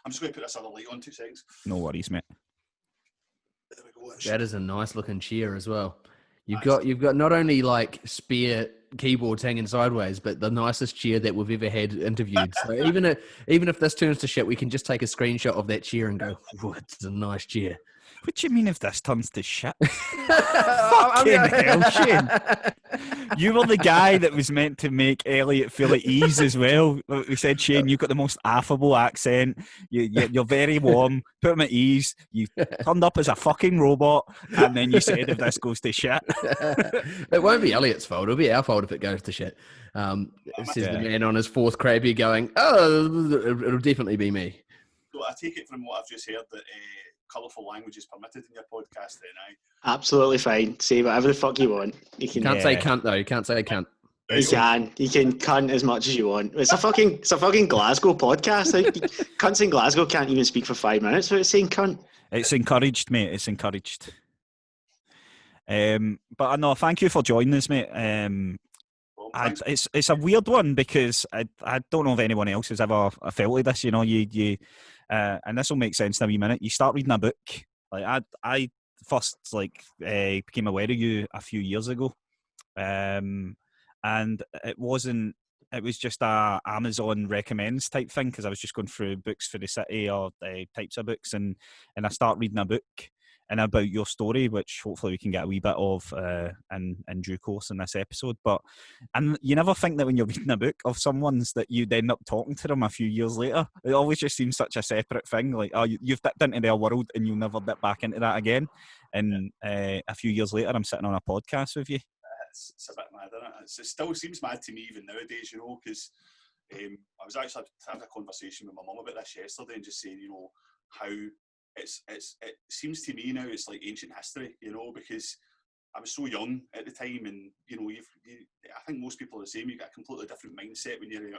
I'm just going to put this other light on 2 seconds. No worries, mate. There we go. That is a nice looking chair as well. You've got not only like spare keyboards hanging sideways, but the nicest chair that we've ever had interviewed. So even if this turns to shit, we can just take a screenshot of that chair and go, "It's a nice chair." What do you mean if this turns to shit? Fucking hell, Shane. You were the guy that was meant to make Elliot feel at ease as well. Like we said, Shane, you've got the most affable accent. You're very warm. Put him at ease. You turned up as a fucking robot, and then you said if this goes to shit. It won't be Elliot's fault. It'll be our fault if it goes to shit. Says the man on his 4th Krabby going, it'll definitely be me. So I take it from what I've just heard that colourful language is permitted in your podcast then, aye? Absolutely fine. Say whatever the fuck you want. You can't say cunt though. You can't say cunt. You can. You can cunt as much as you want. It's a fucking Glasgow podcast. Like, cunts in Glasgow can't even speak for 5 minutes without saying cunt. It's encouraged, mate. It's encouraged. But I know. Thank you for joining us, mate. It's a weird one because I don't know if anyone else has ever felt like this. You know, you and this will make sense in a wee minute. You start reading a book. Like I first became aware of you a few years ago, and it was just a Amazon recommends type thing because I was just going through books for the city or types of books, and I start reading a book and about your story, which hopefully we can get a wee bit of in due course in this episode. And you never think that when you're reading a book of someone's that you'd end up talking to them a few years later. It always just seems such a separate thing. Like, oh, you've dipped into their world and you'll never dip back into that again. And a few years later, I'm sitting on a podcast with you. It's a bit mad, isn't it? It still seems mad to me even nowadays, you know, because I was actually having a conversation with my mum about this yesterday and just saying, you know, how it seems to me now it's like ancient history, you know, because I was so young at the time, and you know, I think most people are the same. You get a completely different mindset when you're in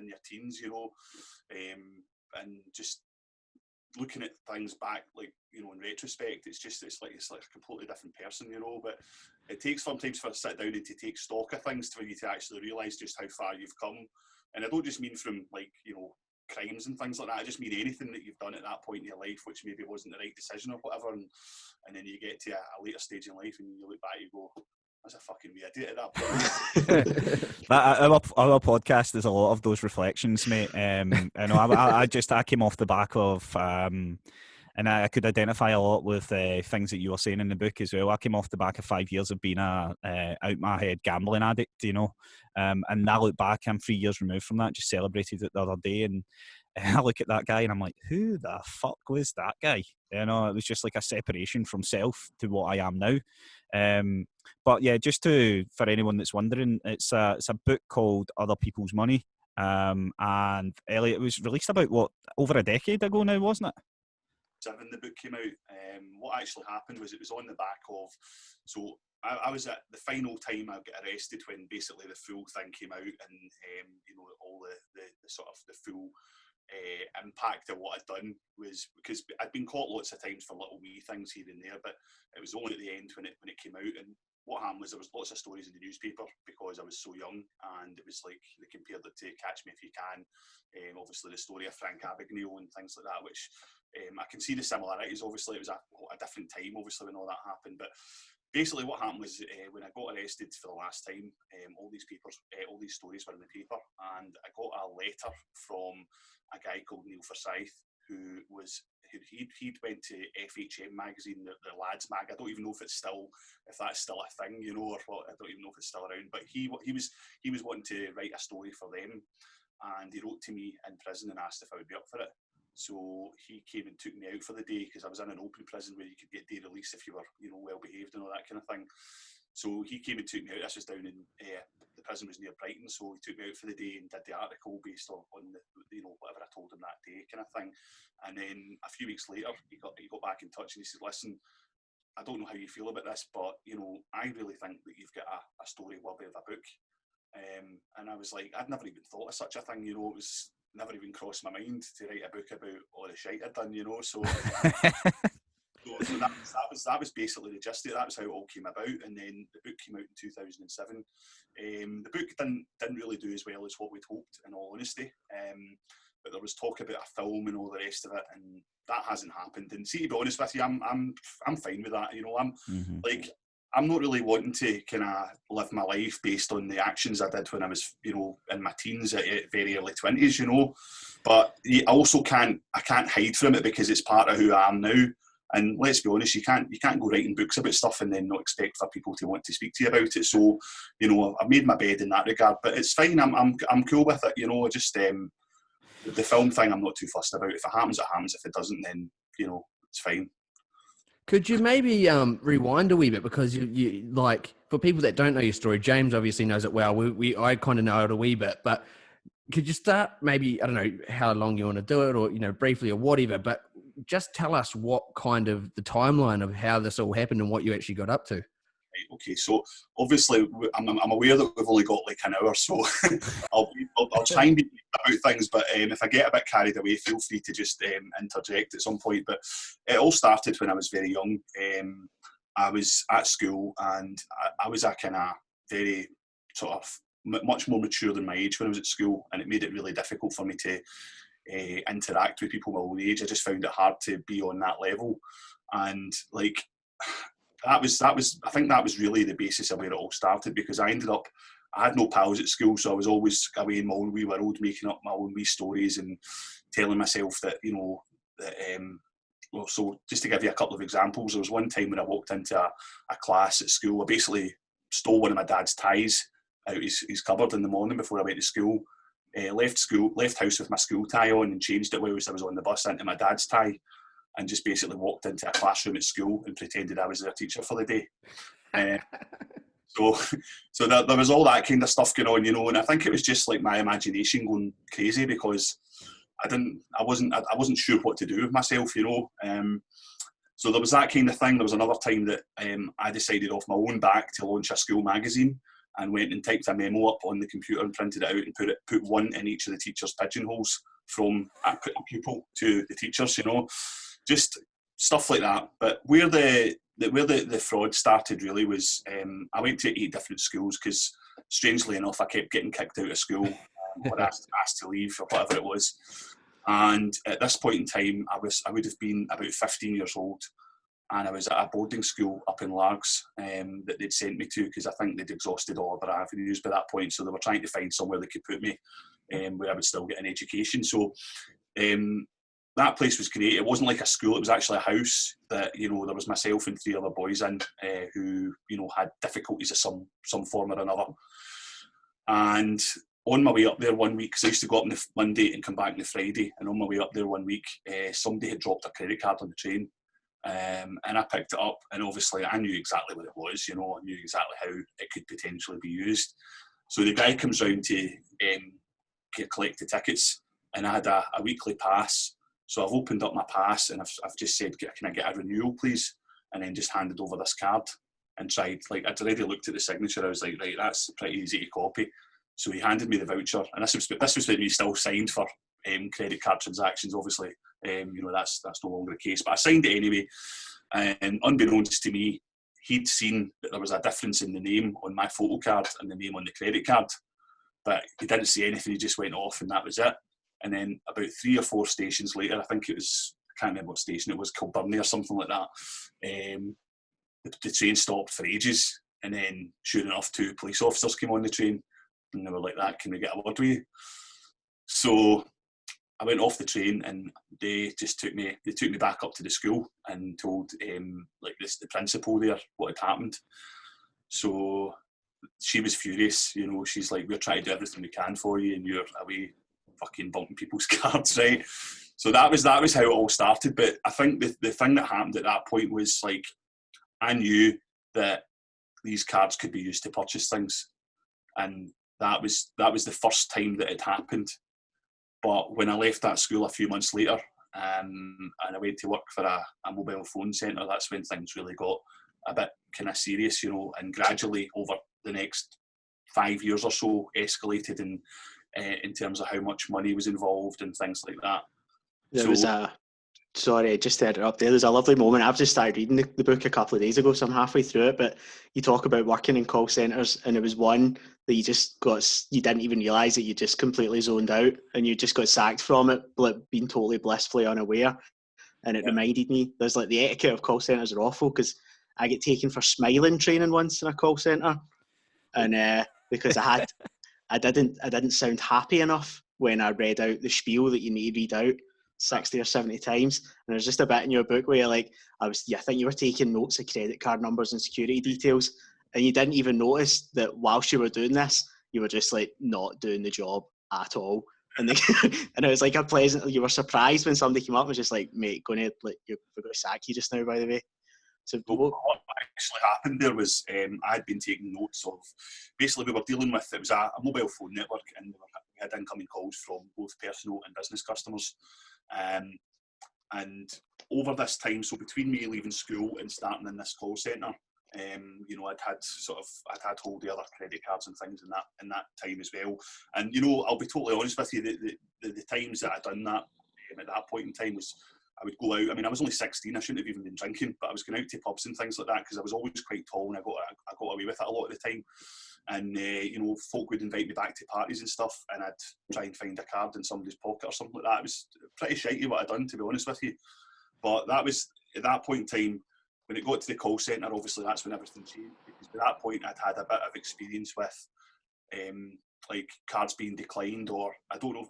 your teens, you know, and just looking at things back, like, you know, in retrospect, it's like a completely different person, you know. But it takes sometimes for a sit down and to take stock of things for you to actually realise just how far you've come. And I don't just mean from, like, you know, crimes and things like that. I just mean anything that you've done at that point in your life which maybe wasn't the right decision or whatever, and then you get to a later stage in life and you look back, you go, that's a fucking wee idiot at that point. Our podcast is a lot of those reflections, mate. I know I came off the back of and I could identify a lot with things that you were saying in the book as well. I came off the back of 5 years of being a out my head gambling addict, you know. And I look back, I'm 3 years removed from that, just celebrated it the other day, and I look at that guy and I'm like, who the fuck was that guy? You know, it was just like a separation from self to what I am now. But yeah, just for anyone that's wondering, it's a book called Other People's Money. And Elliot, it was released about over a decade ago now, wasn't it? When the book came out, what actually happened was it was on the back of, so I was at the final time I got arrested when basically the full thing came out, and you know, all the sort of the full impact of what I'd done was because I'd been caught lots of times for little wee things here and there, but it was only at the end when it came out. And what happened was there was lots of stories in the newspaper because I was so young, and it was like they compared it to Catch Me If You Can, obviously the story of Frank Abagnale and things like that, which I can see the similarities. Obviously it was a different time obviously when all that happened, but basically what happened was when I got arrested for the last time, all these stories were in the paper, and I got a letter from a guy called Neil Forsyth who he'd went to FHM magazine, the lads mag. I don't even know if that's still a thing, you know, or what. I don't even know if it's still around. But he was wanting to write a story for them, and he wrote to me in prison and asked if I would be up for it. So he came and took me out for the day because I was in an open prison where you could get day release if you were, you know, well behaved and all that kind of thing. So he came and took me out. This was down in the prison was near Brighton, so he took me out for the day and did the article based on the, you know, whatever I told him that day kind of thing. And then a few weeks later, he got back in touch and he said, "Listen, I don't know how you feel about this, but you know, I really think that you've got a story worthy of a book." And I was like, I'd never even thought of such a thing, you know. It was never even crossed my mind to write a book about all the shite I'd done, you know. So. So that was basically the gist of it. That was how it all came about, and then the book came out in 2007. The book didn't really do as well as what we'd hoped, in all honesty. but there was talk about a film and all the rest of it, and that hasn't happened. And see, to be honest with you, I'm fine with that. You know, I'm not really wanting to kind of live my life based on the actions I did when I was, you know, in my teens at very early 20s, you know. But I also can't hide from it because it's part of who I am now. And let's be honest, you can't go writing books about stuff and then not expect for people to want to speak to you about it. So, you know, I've made my bed in that regard, but it's fine. I'm cool with it, you know. Just the film thing, I'm not too fussed about. If it happens, it happens. If it doesn't, then, you know, it's fine. Could you maybe rewind a wee bit, because you like, for people that don't know your story, James obviously knows it well. I kind of know it a wee bit, but could you start maybe, I don't know how long you want to do it, or, you know, briefly or whatever, but just tell us what kind of the timeline of how this all happened and what you actually got up to. Right, okay, so obviously I'm aware that we've only got like an hour, so I'll try and be about things, but if I get a bit carried away, feel free to just interject at some point. But it all started when I was very young. I was at school, and I was a kind of very sort of much more mature than my age when I was at school, and it made it really difficult for me to interact with people my own age. I just found it hard to be on that level, and like that was I think that was really the basis of where it all started, because I had no pals at school, so I was always away in my own wee world, making up my own wee stories and telling myself that, you know, that well, so just to give you a couple of examples, there was one time when I walked into a class at school. I basically stole one of my dad's ties out his cupboard in the morning before I went to school. Left house with my school tie on, and changed it whilst I was on the bus into my dad's tie, and just basically walked into a classroom at school and pretended I was their teacher for the day. So there was all that kind of stuff going on, you know, and I think it was just like my imagination going crazy, because I wasn't sure what to do with myself, you know. So there was that kind of thing. There was another time that I decided off my own back to launch a school magazine, and went and typed a memo up on the computer and printed it out and put one in each of the teachers' pigeonholes from a pupil to the teachers, you know, just stuff like that. But where the fraud started really was I went to 8 different schools, because strangely enough I kept getting kicked out of school or asked to leave or whatever it was. And at this point in time, I would have been about 15 years old, and I was at a boarding school up in Largs that they'd sent me to, because I think they'd exhausted all other avenues by that point, so they were trying to find somewhere they could put me where I would still get an education. So that place was great. It wasn't like a school, it was actually a house that, you know, there was myself and 3 other boys in who, you know, had difficulties of some form or another. And on my way up there one week, because I used to go up on the Monday and come back on the Friday, and on my way up there one week, somebody had dropped a credit card on the train. And I picked it up, and obviously I knew exactly what it was, you know, I knew exactly how it could potentially be used. So the guy comes round to collect the tickets, and I had a weekly pass. So I've opened up my pass, and I've just said, can I get a renewal, please? And then just handed over this card and tried, like, I'd already looked at the signature. I was like, right, that's pretty easy to copy. So he handed me the voucher, and this was when we still signed for credit card transactions, obviously. You know, that's no longer the case, but I signed it anyway. And unbeknownst to me, he'd seen that there was a difference in the name on my photo card and the name on the credit card, but he didn't say anything. He just went off, and that was it. And then about 3 or 4 stations later, I think it was, I can't remember what station it was, Kilburnie or something like that, the train stopped for ages, and then sure enough 2 police officers came on the train, and they were like, "That, can we get a word with you?" So I went off the train, and they took me back up to the school and told the principal there what had happened. So she was furious, you know. She's like, "We're trying to do everything we can for you, and you're away fucking bumping people's cards," right? So that was how it all started. But I think the thing that happened at that point was, like, I knew that these cards could be used to purchase things, and that was the first time that it happened. But when I left that school a few months later, and I went to work for a mobile phone centre, that's when things really got a bit kind of serious, you know, and gradually over the next 5 years or so escalated in terms of how much money was involved and things like that. Sorry, just to interrupt there. There's a lovely moment. I've just started reading the book a couple of days ago, so I'm halfway through it. But you talk about working in call centres, and it was one that you didn't even realise that you just completely zoned out, and you just got sacked from it, being totally blissfully unaware. And it reminded me, there's like the etiquette of call centres are awful, because I get taken for smiling training once in a call centre, and because I didn't sound happy enough when I read out the spiel that you need to read out 60 or 70 times. And there's just a bit in your book where you're like, I think you were taking notes of credit card numbers and security details, and you didn't even notice that whilst you were doing this, you were just like not doing the job at all. And and it was like you were surprised when somebody came up and was just like, mate, we're going to sack you just now, by the way. So what actually happened there was I had been taking notes of, basically we were dealing with, it was a mobile phone network, and we had incoming calls from both personal and business customers. And over this time, so between me leaving school and starting in this call centre, I'd had hold the other credit cards and things in that time as well. And I'll be totally honest with you, the times that I'd done that at that point in time was, I would go out. I mean, I was only 16. I shouldn't have even been drinking, but I was going out to pubs and things like that because I was always quite tall, and I got away with it a lot of the time. And folk would invite me back to parties and stuff, and I'd try and find a card in somebody's pocket or something like that. It was pretty shitey what I'd done, to be honest with you. But that was at that point in time. When it got to the call centre, obviously that's when everything changed, because by that point I'd had a bit of experience with like cards being declined, or I don't know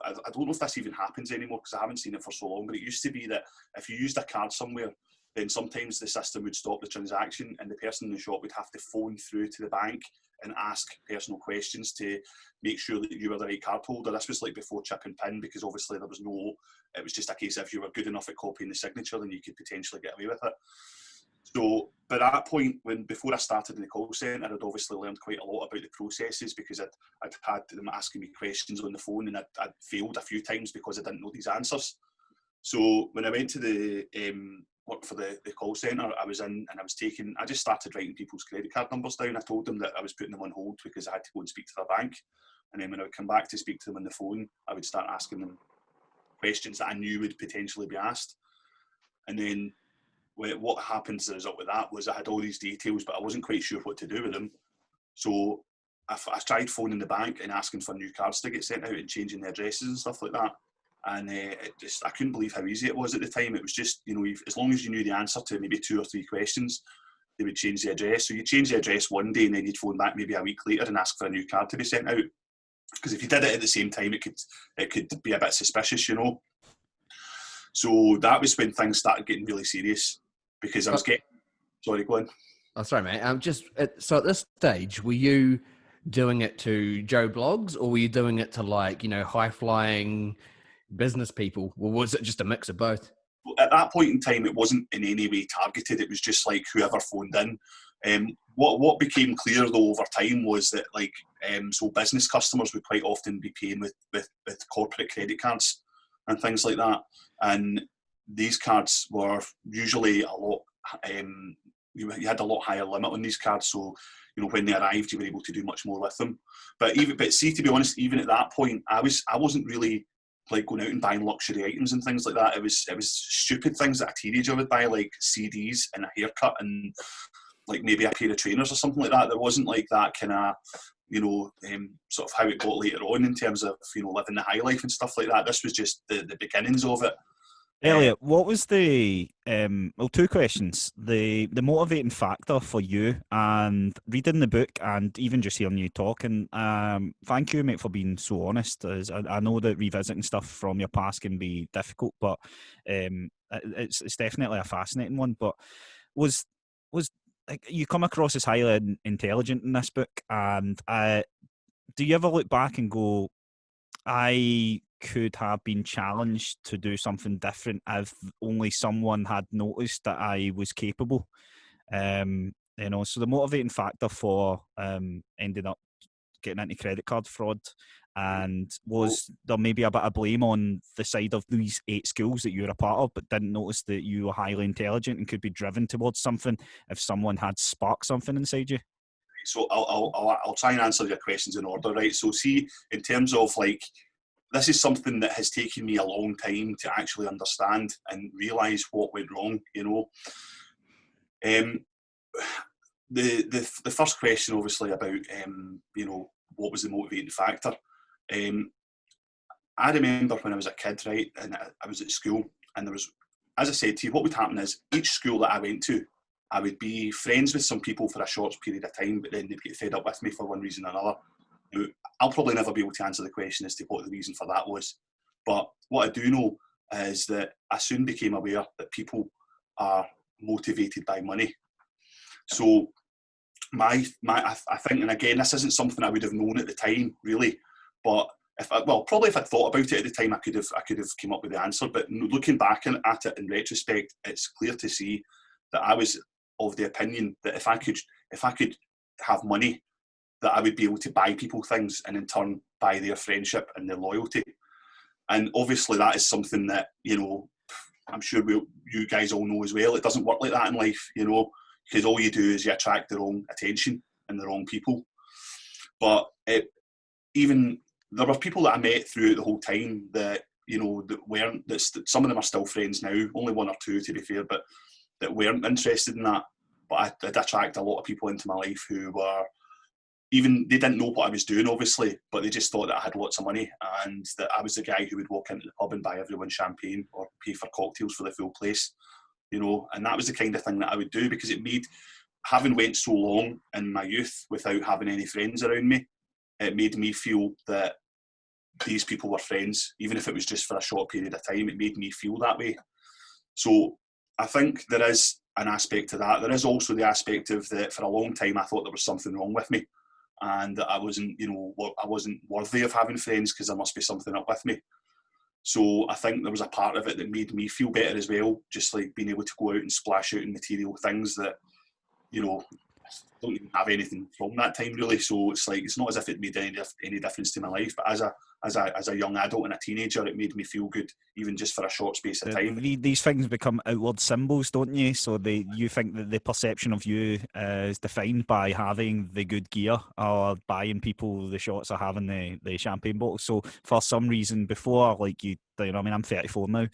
if this even happens anymore because I haven't seen it for so long, but it used to be that if you used a card somewhere, then sometimes the system would stop the transaction and the person in the shop would have to phone through to the bank and ask personal questions to make sure that you were the right card holder. This was like before chip and pin, because obviously it was just a case of if you were good enough at copying the signature, then you could potentially get away with it. So by that point, before I started in the call centre, I'd obviously learned quite a lot about the processes, because I'd had them asking me questions on the phone, and I'd failed a few times because I didn't know these answers. So when I went to the work for the call centre, I just started writing people's credit card numbers down. I told them that I was putting them on hold because I had to go and speak to their bank. And then when I would come back to speak to them on the phone, I would start asking them questions that I knew would potentially be asked. And then what happened as a result of that was I had all these details, but I wasn't quite sure what to do with them. So I tried phoning the bank and asking for new cards to get sent out and changing the addresses and stuff like that. And I couldn't believe how easy it was at the time. It was just, as long as you knew the answer to maybe 2 or 3 questions, they would change the address. So you change the address one day and then you'd phone back maybe a week later and ask for a new card to be sent out. Because if you did it at the same time, it could be a bit suspicious, So that was when things started getting really serious, because I was getting... Sorry, go on. Oh, sorry, mate. So at this stage, were you doing it to Joe Blogs, or were you doing it to high-flying business people? Or was it just a mix of both? At that point in time, it wasn't in any way targeted. It was just like whoever phoned in. What became clear though over time was that so business customers would quite often be paying with corporate credit cards and things like that, and these cards were usually a lot. You had a lot higher limit on these cards, so when they arrived, you were able to do much more with them. But see, to be honest, even at that point, I wasn't really going out and buying luxury items and things like that. It was stupid things that a teenager would buy, like CDs and a haircut and maybe a pair of trainers or something like that. There wasn't that kind of sort of how it got later on in terms of living the high life and stuff like that. This was just the beginnings of it. Elliot, what was the 2 questions, the motivating factor for you and reading the book and even just hearing you talking? Thank you, mate, for being so honest. As I know that revisiting stuff from your past can be difficult, but it's definitely a fascinating one. But was you come across as highly intelligent in this book, and do you ever look back and go, I could have been challenged to do something different if only someone had noticed that I was capable? So the motivating factor for ending up getting into credit card fraud, and was there maybe a bit of blame on the side of these 8 schools that you were a part of, but didn't notice that you were highly intelligent and could be driven towards something if someone had sparked something inside you? So I'll try and answer your questions in order, right? So see, in terms of this is something that has taken me a long time to actually understand and realise what went wrong, The first question, obviously, about, what was the motivating factor. I remember when I was a kid, right, and I was at school, and there was, as I said to you, what would happen is each school that I went to, I would be friends with some people for a short period of time, but then they'd get fed up with me for one reason or another. Now, I'll probably never be able to answer the question as to what the reason for that was. But what I do know is that I soon became aware that people are motivated by money. So I think, and again, this isn't something I would have known at the time, really, but probably if I'd thought about it at the time, I could have come up with the answer. But looking back at it in retrospect, it's clear to see that I was of the opinion that if I could have money, that I would be able to buy people things and in turn buy their friendship and their loyalty. And obviously that is something that, I'm sure you guys all know as well. It doesn't work like that in life, because all you do is you attract the wrong attention and the wrong people. But even there were people that I met throughout the whole time that, that some of them are still friends now, only one or two to be fair, but that weren't interested in that. But I did attract a lot of people into my life who were, even, they didn't know what I was doing, obviously, but they just thought that I had lots of money and that I was the guy who would walk into the pub and buy everyone champagne or pay for cocktails for the full place, and that was the kind of thing that I would do, because it made, having went so long in my youth without having any friends around me, it made me feel that these people were friends, even if it was just for a short period of time. It made me feel that way. So I think there is an aspect to that. There is also the aspect of that for a long time I thought there was something wrong with me and that I wasn't, I wasn't worthy of having friends because there must be something up with me. So I think there was a part of it that made me feel better as well, just like being able to go out and splash out in material things that, don't even have anything from that time really. So it's like, it's not as if it made any difference to my life, but as a young adult and a teenager, it made me feel good, even just for a short space of time. These things become outward symbols, don't you? So you think that the perception of you is defined by having the good gear or buying people the shots or having the champagne bottles. So for some reason, before, like I'm 34 now,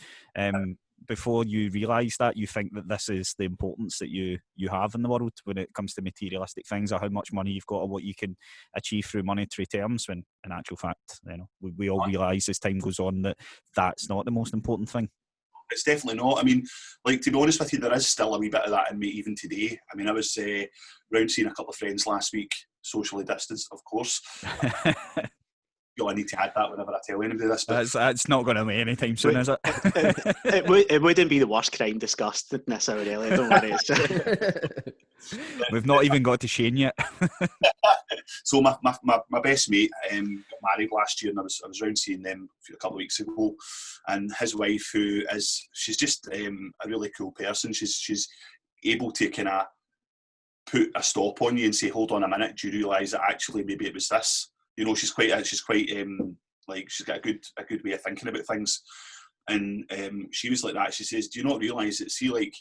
before you realise that, you think that this is the importance that you have in the world when it comes to materialistic things, or how much money you've got or what you can achieve through monetary terms, when in actual fact, we all realise as time goes on that that's not the most important thing. It's definitely not. I mean, like, to be honest with you, there is still a wee bit of that in me even today. I mean, I was round seeing a couple of friends last week, socially distanced, of course. I need to add that whenever I tell anybody this. But that's not going to be anytime soon, is it? It wouldn't be the worst crime discussed in this hour, Elliot. Don't worry. We've not even got to Shane yet. So my best mate got married last year, and I was round seeing them a couple of weeks ago, and his wife, she's just a really cool person. She's able to kind of put a stop on you and say, hold on a minute, do you realise that actually maybe it was this? She's quite like, she's got a good way of thinking about things. And she was like that. She says, do you not realise that, see, like,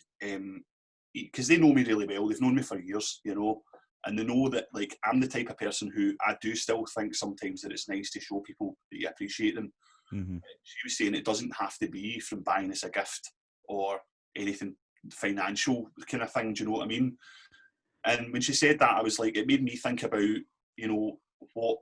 because they know me really well, they've known me for years, and they know that, like, I'm the type of person who I do still think sometimes that it's nice to show people that you appreciate them. Mm-hmm. She was saying it doesn't have to be from buying us a gift or anything financial kind of thing, do you know what I mean? And when she said that, I was like, it made me think about, what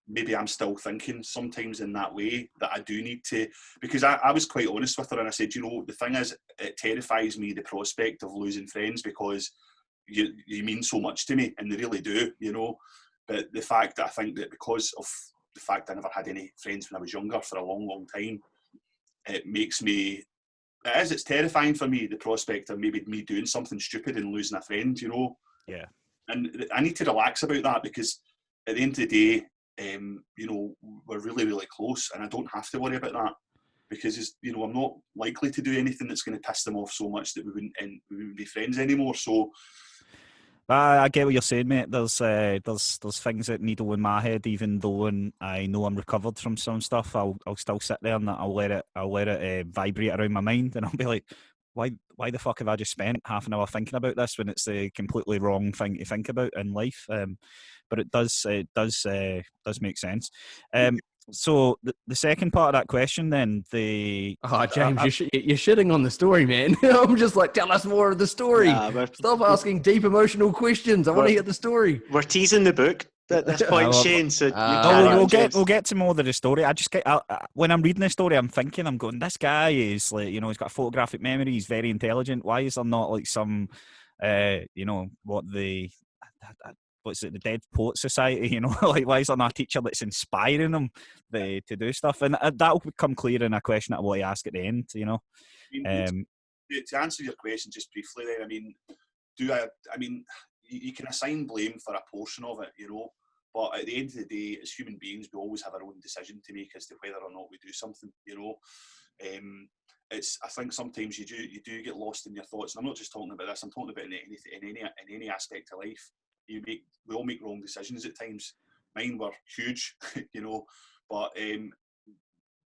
maybe I'm still thinking sometimes in that way, that I do need to, because I was quite honest with her, and I said, the thing is, it terrifies me, the prospect of losing friends, because you mean so much to me, and they really do, but the fact that I think that because of the fact I never had any friends when I was younger for a long, long time, it's terrifying for me, the prospect of maybe me doing something stupid and losing a friend, Yeah. And I need to relax about that, because at the end of the day, we're really, really close, and I don't have to worry about that, because I'm not likely to do anything that's going to piss them off so much that we wouldn't be friends anymore. So I get what you're saying, mate. There's things that needle in my head, even though I know I'm recovered from some stuff. I'll still sit there and I'll let it vibrate around my mind, and I'll be like, why the fuck have I just spent half an hour thinking about this when it's the completely wrong thing to think about in life? But it does make sense. So the second part of that question, then James, you're shitting on the story, man. I'm just like, tell us more of the story. Yeah, Stop asking deep emotional questions. I want to hear the story. We're teasing the book at this point, Shane. So we'll get to more of the story. I just get when I'm reading the story, I'm going, this guy is like, you know, he's got a photographic memory. He's very intelligent. Why is there not like some, you know, what's it, the Dead Poet Society, you know, like why is there not a teacher that's inspiring them to do stuff? And that'll become clear in a question that I want to ask at the end, you know. To answer your question just briefly then, I mean, you can assign blame for a portion of it, you know, but at the end of the day, as human beings, we always have our own decision to make as to whether or not we do something, you know. I think sometimes you do get lost in your thoughts, and I'm not just talking about this, I'm talking about in any aspect of life. We all make wrong decisions at times. Mine were huge, you know, but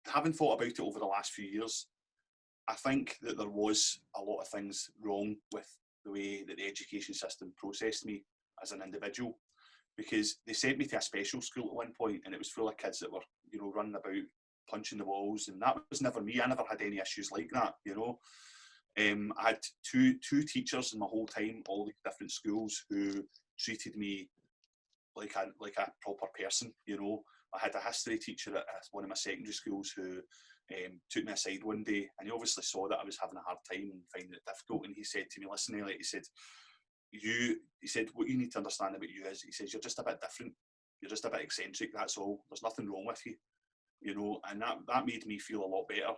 having thought about it over the last few years, I think that there was a lot of things wrong with the way that the education system processed me as an individual, because they sent me to a special school at one point, and it was full of kids that were, you know, running about punching the walls, and that was never me. I never had any issues like that, you know. I had two teachers in my whole time, all these different schools, who treated me like a proper person, you know. I had a history teacher at one of my secondary schools who took me aside one day, and he obviously saw that I was having a hard time and finding it difficult, and he said to me, "Listen, Elliot," he said, "what you need to understand about you is," he says, "you're just a bit different. You're just a bit eccentric, that's all. There's nothing wrong with you," you know, and that made me feel a lot better,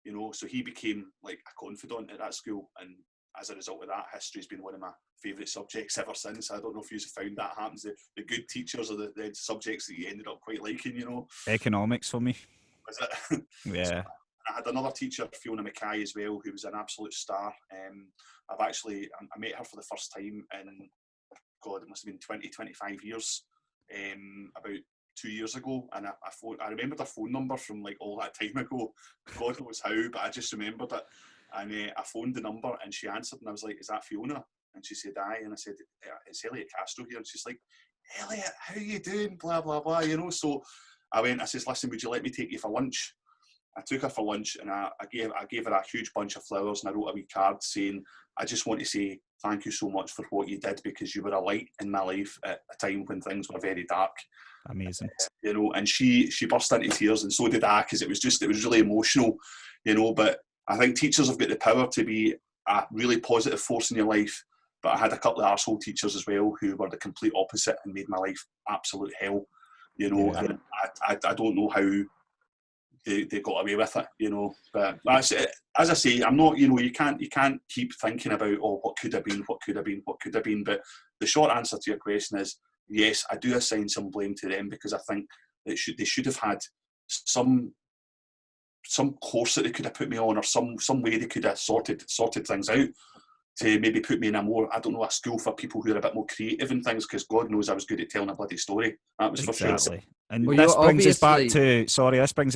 you know. So he became like a confidant at that school, and as a result of that, history's been one of my favourite subjects ever since. I don't know if you've found that happens. The good teachers are the subjects that you ended up quite liking, you know. Economics for me. Was it? Yeah. So I had another teacher, Fiona Mackay, as well, who was an absolute star. I met her for the first time in, God, it must have been 20, 25 years, about 2 years ago, and I remembered her phone number from like all that time ago. God knows how, but I just remembered it. And I phoned the number, and she answered, and I was like, "Is that Fiona?" And she said, "Aye." And I said, "It's Elliot Castro here." And she's like, "Elliot, how you doing?" Blah, blah, blah, you know. So I says, "Listen, would you let me take you for lunch?" I took her for lunch, and I gave her a huge bunch of flowers, and I wrote a wee card saying, "I just want to say thank you so much for what you did, because you were a light in my life at a time when things were very dark." Amazing. You know, and she burst into tears, and so did I, because it was really emotional, you know. But I think teachers have got the power to be a really positive force in your life, but I had a couple of arsehole teachers as well who were the complete opposite and made my life absolute hell, you know. Yeah. And I don't know how they got away with it, you know. But that's it. As I say, I'm not, you know, you can't keep thinking about, oh, what could have been, what could have been, what could have been. But the short answer to your question is, yes, I do assign some blame to them, because I think they should have had some course that they could have put me on, or some way they could have sorted things out to maybe put me in a school for people who are a bit more creative and things, because God knows I was good at telling a bloody story. That was exactly. For sure. And this brings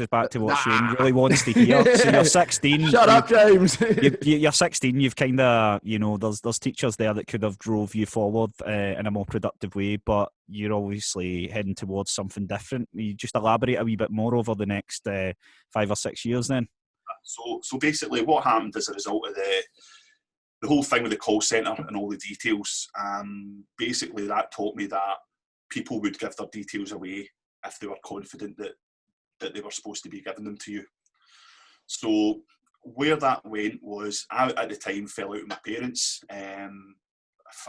us back to what Shane really wants to hear. So you're 16. Shut up, James. You're 16. You've kind of, you know, there's teachers there that could have drove you forward in a more productive way, but you're obviously heading towards something different. You just elaborate a wee bit more over the next 5 or 6 years then. So basically what happened as a result of the whole thing with the call centre and all the details, basically that taught me that people would give their details away if they were confident that they were supposed to be giving them to you. So where that went was, I at the time fell out with my parents. I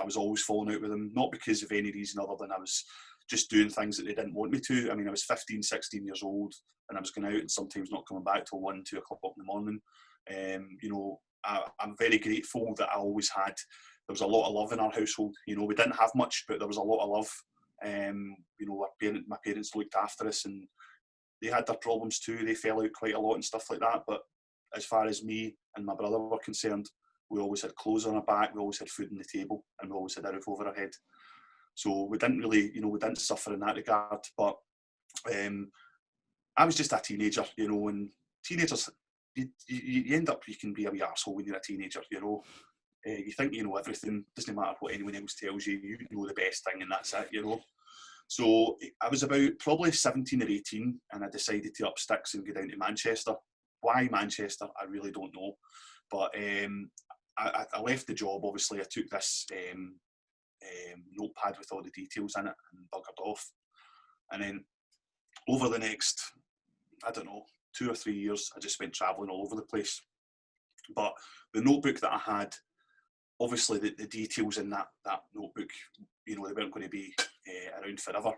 was always falling out with them, not because of any reason other than I was just doing things that they didn't want me to. I mean, I was 15, 16 years old, and I was going out and sometimes not coming back till 1, 2 o'clock in the morning. You know, I'm very grateful that I always had, there was a lot of love in our household. You know, we didn't have much, but there was a lot of love. You know, my parents looked after us, and they had their problems too. They fell out quite a lot and stuff like that. But as far as me and my brother were concerned, we always had clothes on our back, we always had food on the table, and we always had a roof over our head. So we didn't really, you know, we didn't suffer in that regard. But I was just a teenager, you know, and teenagers, you end up, you can be a wee arsehole when you're a teenager, you know. You think you know everything, doesn't matter what anyone else tells you, you know the best thing, and that's it, you know. So I was about probably 17 or 18, and I decided to up sticks and go down to Manchester. Why Manchester? I really don't know. But I left the job, obviously. I took this notepad with all the details in it and buggered off. And then over the next, I don't know, 2 or 3 years, I just went travelling all over the place. But the notebook that I had, obviously the details in that notebook, they weren't going to be around forever.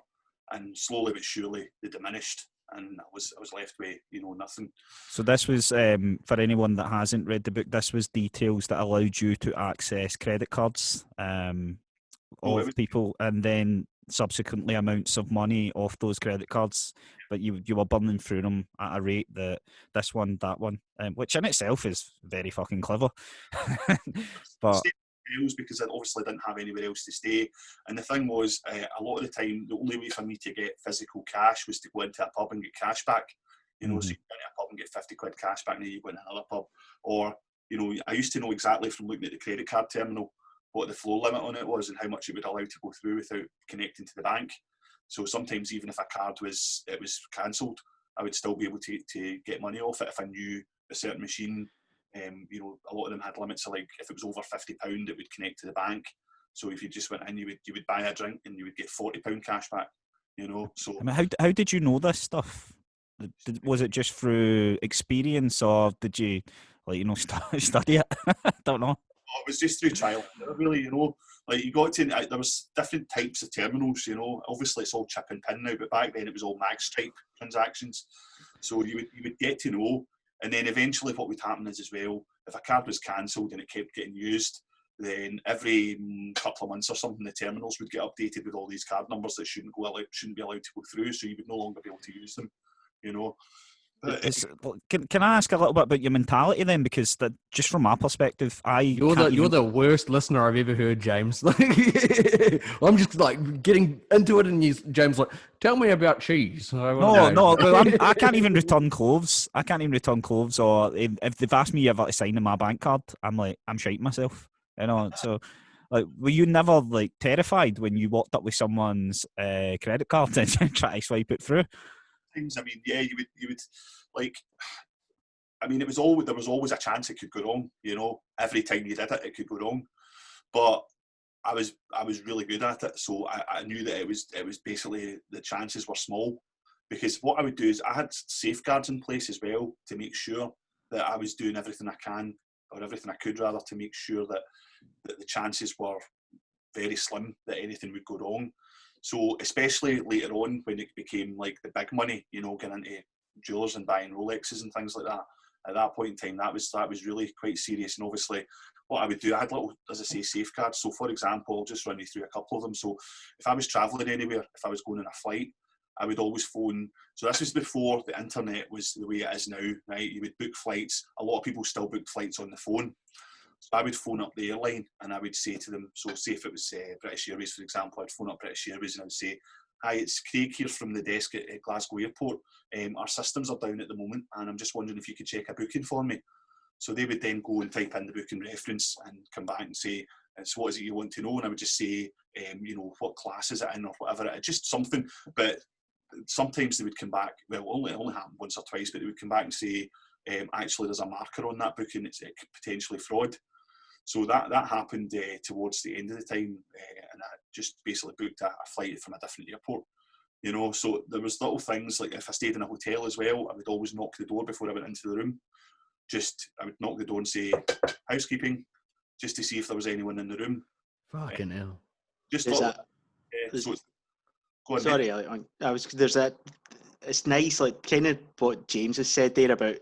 And slowly but surely they diminished, and I was left with nothing. So this was, for anyone that hasn't read the book, this was details that allowed you to access credit cards of people, and then subsequently amounts of money off those credit cards, but you were burning through them at a rate that this one, that one, which in itself is very fucking clever. But because I obviously didn't have anywhere else to stay, and the thing was, a lot of the time the only way for me to get physical cash was to go into a pub and get cash back. So you go into a pub and get 50 quid cash back, and then you go into another pub. Or I used to know exactly from looking at the credit card terminal what the floor limit on it was and how much it would allow to go through without connecting to the bank. So sometimes even if a card was cancelled, I would still be able to get money off it if I knew a certain machine. A lot of them had limits of, like, if it was over £50, it would connect to the bank. So if you just went in, you would buy a drink and you would get £40 cash back. So I mean, how did you know this stuff? Was it just through experience, or did you study it? I don't know. It was just through trial. Really, like you got to. There was different types of terminals. Obviously it's all chip and pin now, but back then it was all mag stripe transactions. So you would get to know, and then eventually what would happen is, as well, if a card was cancelled and it kept getting used, then every couple of months or something, the terminals would get updated with all these card numbers that shouldn't be allowed to go through. So you would no longer be able to use them. Can I ask a little bit about your mentality then? Because just from my perspective, you're the worst listener I've ever heard, James. I'm just like getting into it, and James like, tell me about cheese. No. I can't even return clothes. Or if they've asked me ever to sign in my bank card, I'm like, I'm shiting myself. So. Like, were you never like terrified when you walked up with someone's credit card and try to swipe it through? Things. I mean, yeah, you would like. I mean, there was always a chance it could go wrong. Every time you did it, it could go wrong. But I was really good at it, so I knew that it was basically the chances were small. Because what I would do is I had safeguards in place as well to make sure that I was doing everything I can, or everything I could rather, to make sure that the chances were very slim that anything would go wrong. So especially later on when it became like the big money, getting into jewellers and buying Rolexes and things like that, at that point in time, that was really quite serious. And obviously what I would do, I had little, as I say, safeguards. So for example, I'll just run you through a couple of them. So if I was travelling anywhere, if I was going on a flight, I would always phone. So this was before the internet was the way it is now, right? You would book flights. A lot of people still book flights on the phone. So I would phone up the airline and I would say to them, so say if it was British Airways, for example, I'd phone up British Airways and I would say, hi, it's Craig here from the desk at Glasgow Airport. Our systems are down at the moment and I'm just wondering if you could check a booking for me. So they would then go and type in the booking reference and come back and say, so what is it you want to know? And I would just say, what class is it in or whatever. Just something. But sometimes they would come back, well, only happened once or twice, but they would come back and say, actually there's a marker on that booking, it's potentially fraud. So that happened towards the end of the time, and I just basically booked a flight from a different airport. So there was little things, like if I stayed in a hotel as well, I would always knock the door before I went into the room. I would knock the door and say, housekeeping, just to see if there was anyone in the room. Fucking hell. Just go on, sorry, it's nice, like kind of what James has said there about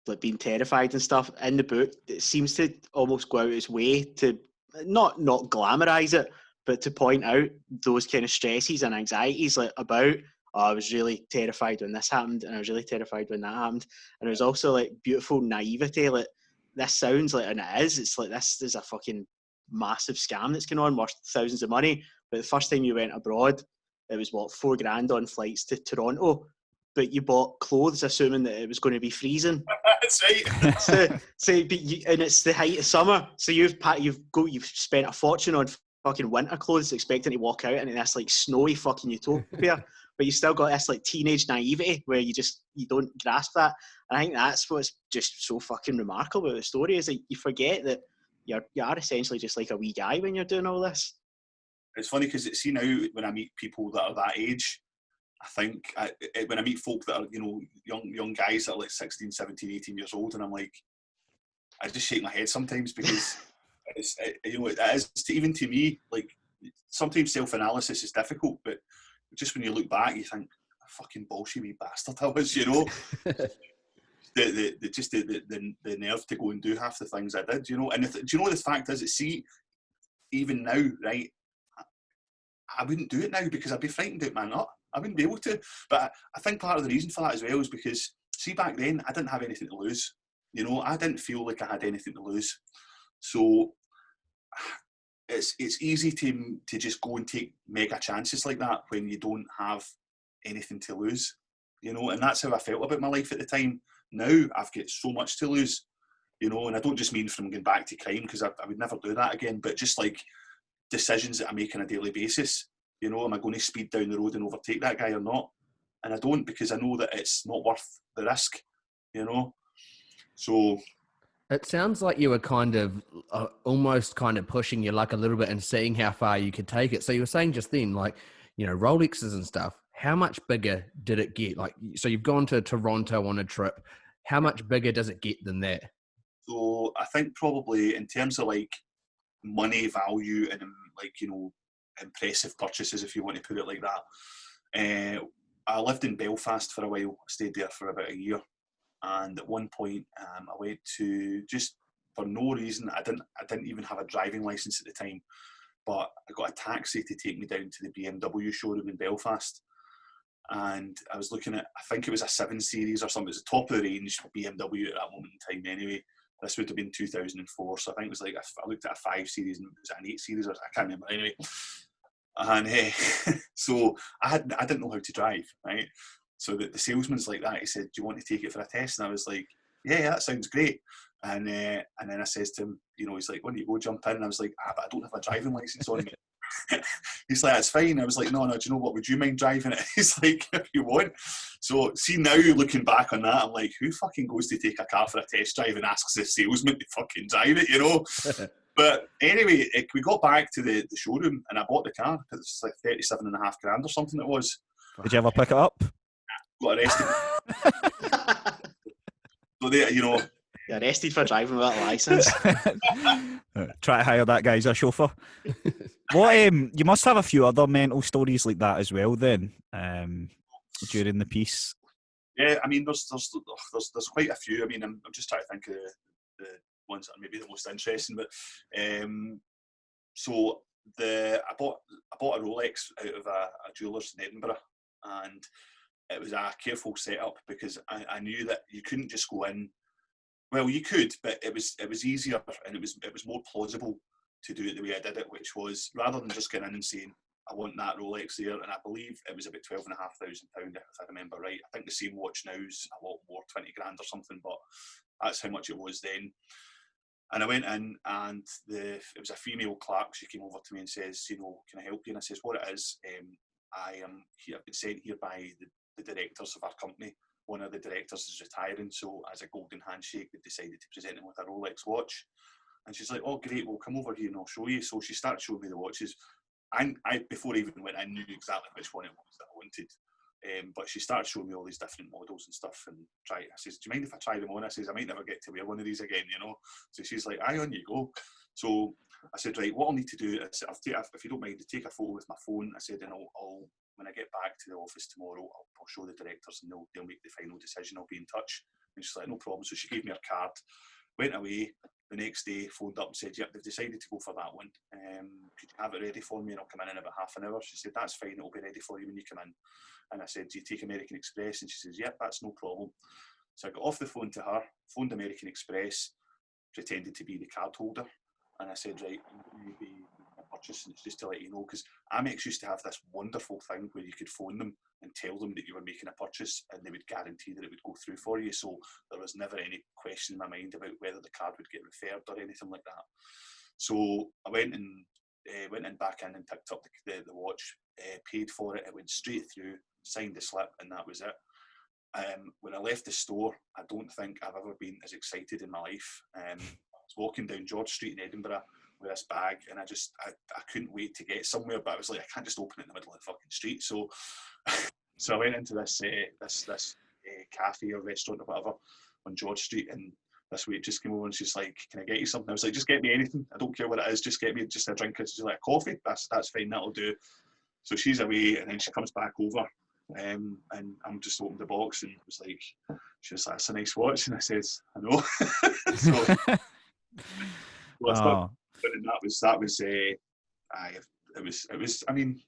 like being terrified and stuff. In the book, it seems to almost go out its way to not glamorize it, but to point out those kind of stresses and anxieties, like about, I was really terrified when this happened and I was really terrified when that happened. And there's also like beautiful naivety, like this sounds like, and it is, it's like this is a fucking massive scam that's going on, worth thousands of money. But the first time you went abroad, it was what, $4,000 on flights to Toronto, but you bought clothes assuming that it was going to be freezing. That's right. And it's the height of summer, so you've spent a fortune on fucking winter clothes, expecting to walk out into this like snowy fucking utopia, but you still got this like teenage naivety where you don't grasp that. And I think that's what's just so fucking remarkable about the story, is that you forget that you are essentially just like a wee guy when you're doing all this. It's funny because see now when I meet people that are that age, I think when I meet folk that are, you know, young guys that are like 16, 17, 18 years old, and I'm like, I just shake my head sometimes because it's, you know, it is even to me, like sometimes self-analysis is difficult, but just when you look back, you think, fucking bullshit wee bastard I was, you know. the nerve to go and do half the things I did, you know. And do you know the fact is, see, even now, right, I wouldn't do it now because I'd be frightened out my nut. I wouldn't be able to. But I think part of the reason for that as well is because, see, back then I didn't have anything to lose. You know, I didn't feel like I had anything to lose. So it's easy to just go and take mega chances like that when you don't have anything to lose. You know, and that's how I felt about my life at the time. Now I've got so much to lose, you know, and I don't just mean from going back to crime, because I would never do that again, but just like decisions that I make on a daily basis. You know, am I going to speed down the road and overtake that guy or not? And I don't, because I know that it's not worth the risk, you know. So it sounds like you were kind of almost kind of pushing your luck a little bit and seeing how far you could take it. So you were saying just then, like, you know, Rolexes and stuff, how much bigger did it get? Like, so you've gone to Toronto on a trip. How much bigger does it get than that? So I think probably in terms of like money value and like, you know, impressive purchases, if you want to put it like that. I lived in Belfast for a while. I stayed there for about a year, and at one point I went to, just for no reason, I didn't even have a driving license at the time, but I got a taxi to take me down to the BMW showroom in Belfast. And I was looking at, I think it was a 7 Series or something. It was the top of the range BMW at that moment in time anyway. This would have been 2004, so I think it was like, I looked at a 5 Series and it was an 8 Series, or I can't remember anyway. And so I didn't know how to drive, right? So the salesman's like that, he said, do you want to take it for a test? And I was like, yeah, that sounds great. And then I says to him, you know, he's like, why don't you go jump in? And I was like, but I don't have a driving license on me. He's like, that's fine. I was like, no, do you know what, would you mind driving it? He's like, if you want. So see, now looking back on that, I'm like, who fucking goes to take a car for a test drive and asks the salesman to fucking drive it, you know? But anyway, we got back to the showroom and I bought the car. It was like 37.5 grand or something it was. Did you ever pick it up? Got arrested. So they, you know, You're arrested for driving without a license. Try to hire that guy as a chauffeur. What? You must have a few other mental stories like that as well. Then, during the piece. Yeah, I mean, there's quite a few. I mean, I'm just trying to think of the ones that are maybe the most interesting. But so I bought a Rolex out of a jeweller's in Edinburgh, and it was a careful setup because I knew that you couldn't just go in. Well, you could, but it was easier and it was more plausible to do it the way I did it, which was rather than just getting in and saying, I want that Rolex there, and I believe it was about £12,500 if I remember right. I think the same watch now is a lot more, 20 grand or something, but that's how much it was then. And I went in, and it was a female clerk. She came over to me and says, you know, can I help you? And I says, what it is, I am here, I've been sent here by the directors of our company. One of the directors is retiring, so as a golden handshake, they decided to present him with a Rolex watch. And she's like, oh, great, well, come over here and I'll show you. So she started showing me the watches. I before I even went, I knew exactly which one it was that I wanted. But she started showing me all these different models and stuff. And I says, do you mind if I try them on? I says, I might never get to wear one of these again, you know. So she's like, aye, on you go. So I said, right, what I'll need to do is, if you don't mind, take a photo with my phone. I said, and I'll when I get back to the office tomorrow, I'll show the directors and they'll make the final decision. I'll be in touch. And she's like, no problem. So she gave me her card, went away. The next day, phoned up and said, yep, they've decided to go for that one. Could you have it ready for me? And I'll come in about half an hour. She said, that's fine. It'll be ready for you when you come in. And I said, do you take American Express? And she says, yep, that's no problem. So I got off the phone to her, phoned American Express, pretended to be the card holder. And I said, right, maybe purchase, and it's just to let you know, because Amex used to have this wonderful thing where you could phone them and tell them that you were making a purchase and they would guarantee that it would go through for you. So there was never any question in my mind about whether the card would get referred or anything like that. So I went and went in back in and picked up the watch, paid for it. It went straight through, signed the slip, and that was it. When I left the store, I don't think I've ever been as excited in my life. I was walking down George Street in Edinburgh with this bag, and I couldn't wait to get somewhere, but I was like, I can't just open it in the middle of the fucking street. So I went into this cafe or restaurant or whatever on George Street, and this waitress came over and she's like, can I get you something? I was like, just get me anything. I don't care what it is. Just get me just a drink. She's like, coffee? That's fine. That'll do. So she's away, and then she comes back over, and I'm just opened the box, and was like, she was like, that's a nice watch. And I says, I know. So, well, and that was I mean,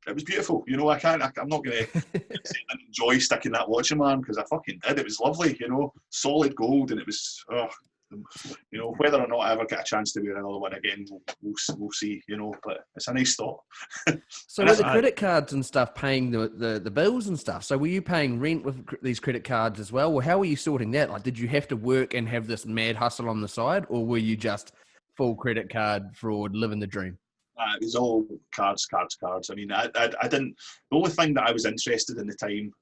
it was beautiful. You know, I'm not going to say I enjoy sticking that watch in my arm, because I fucking did. It was lovely, you know, solid gold, and it was, you know, whether or not I ever get a chance to wear another one again, we'll see, you know, but it's a nice thought. So with the credit cards and stuff, paying the bills and stuff, so were you paying rent with these credit cards as well? Well, how were you sorting that? Like, did you have to work and have this mad hustle on the side, or were you just full credit card fraud, living the dream? It was all cards. I mean, I didn't. The only thing that I was interested in the time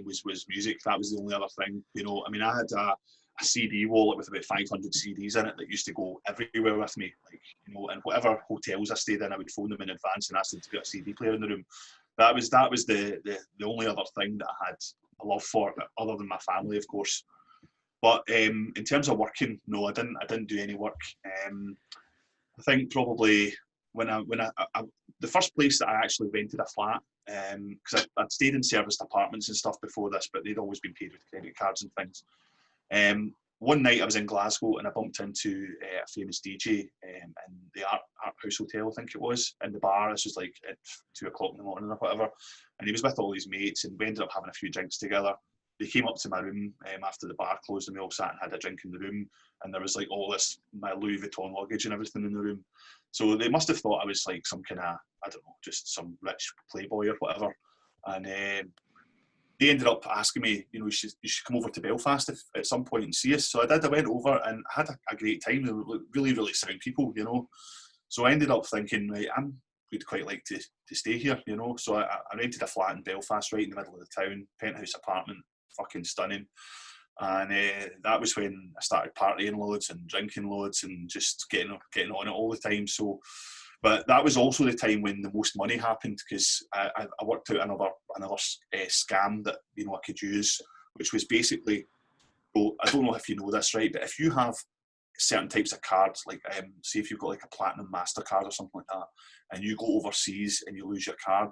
was music. That was the only other thing, you know. I mean, I had a CD wallet with about 500 CDs in it that used to go everywhere with me. Like, you know, and whatever hotels I stayed in, I would phone them in advance and ask them to put a CD player in the room. That was the only other thing that I had a love for, other than my family, of course. But in terms of working, no, I didn't do any work. I think probably when I the first place that I actually rented a flat, because I'd stayed in serviced apartments and stuff before this, but they'd always been paid with credit cards and things. One night I was in Glasgow and I bumped into a famous DJ in the Art House Hotel, I think it was, in the bar. This was like at 2 o'clock in the morning or whatever, and he was with all his mates, and we ended up having a few drinks together. They came up to my room after the bar closed, and we all sat and had a drink in the room, and there was like all this, my Louis Vuitton luggage and everything in the room. So they must have thought I was like some kind of, I don't know, just some rich playboy or whatever. And they ended up asking me, you know, you should come over to Belfast at some point and see us. So I did. I went over and had a great time. They were really, really sound people, you know. So I ended up thinking, right, would quite like to stay here, you know. So I rented a flat in Belfast, right in the middle of the town, penthouse apartment, fucking stunning. And that was when I started partying loads and drinking loads and just getting on it all the time. So, but that was also the time when the most money happened, because I worked out another scam that, you know, I could use, which was basically, well, I don't know if you know this, right, but if you have certain types of cards, like say if you've got like a platinum MasterCard or something like that, and you go overseas and you lose your card,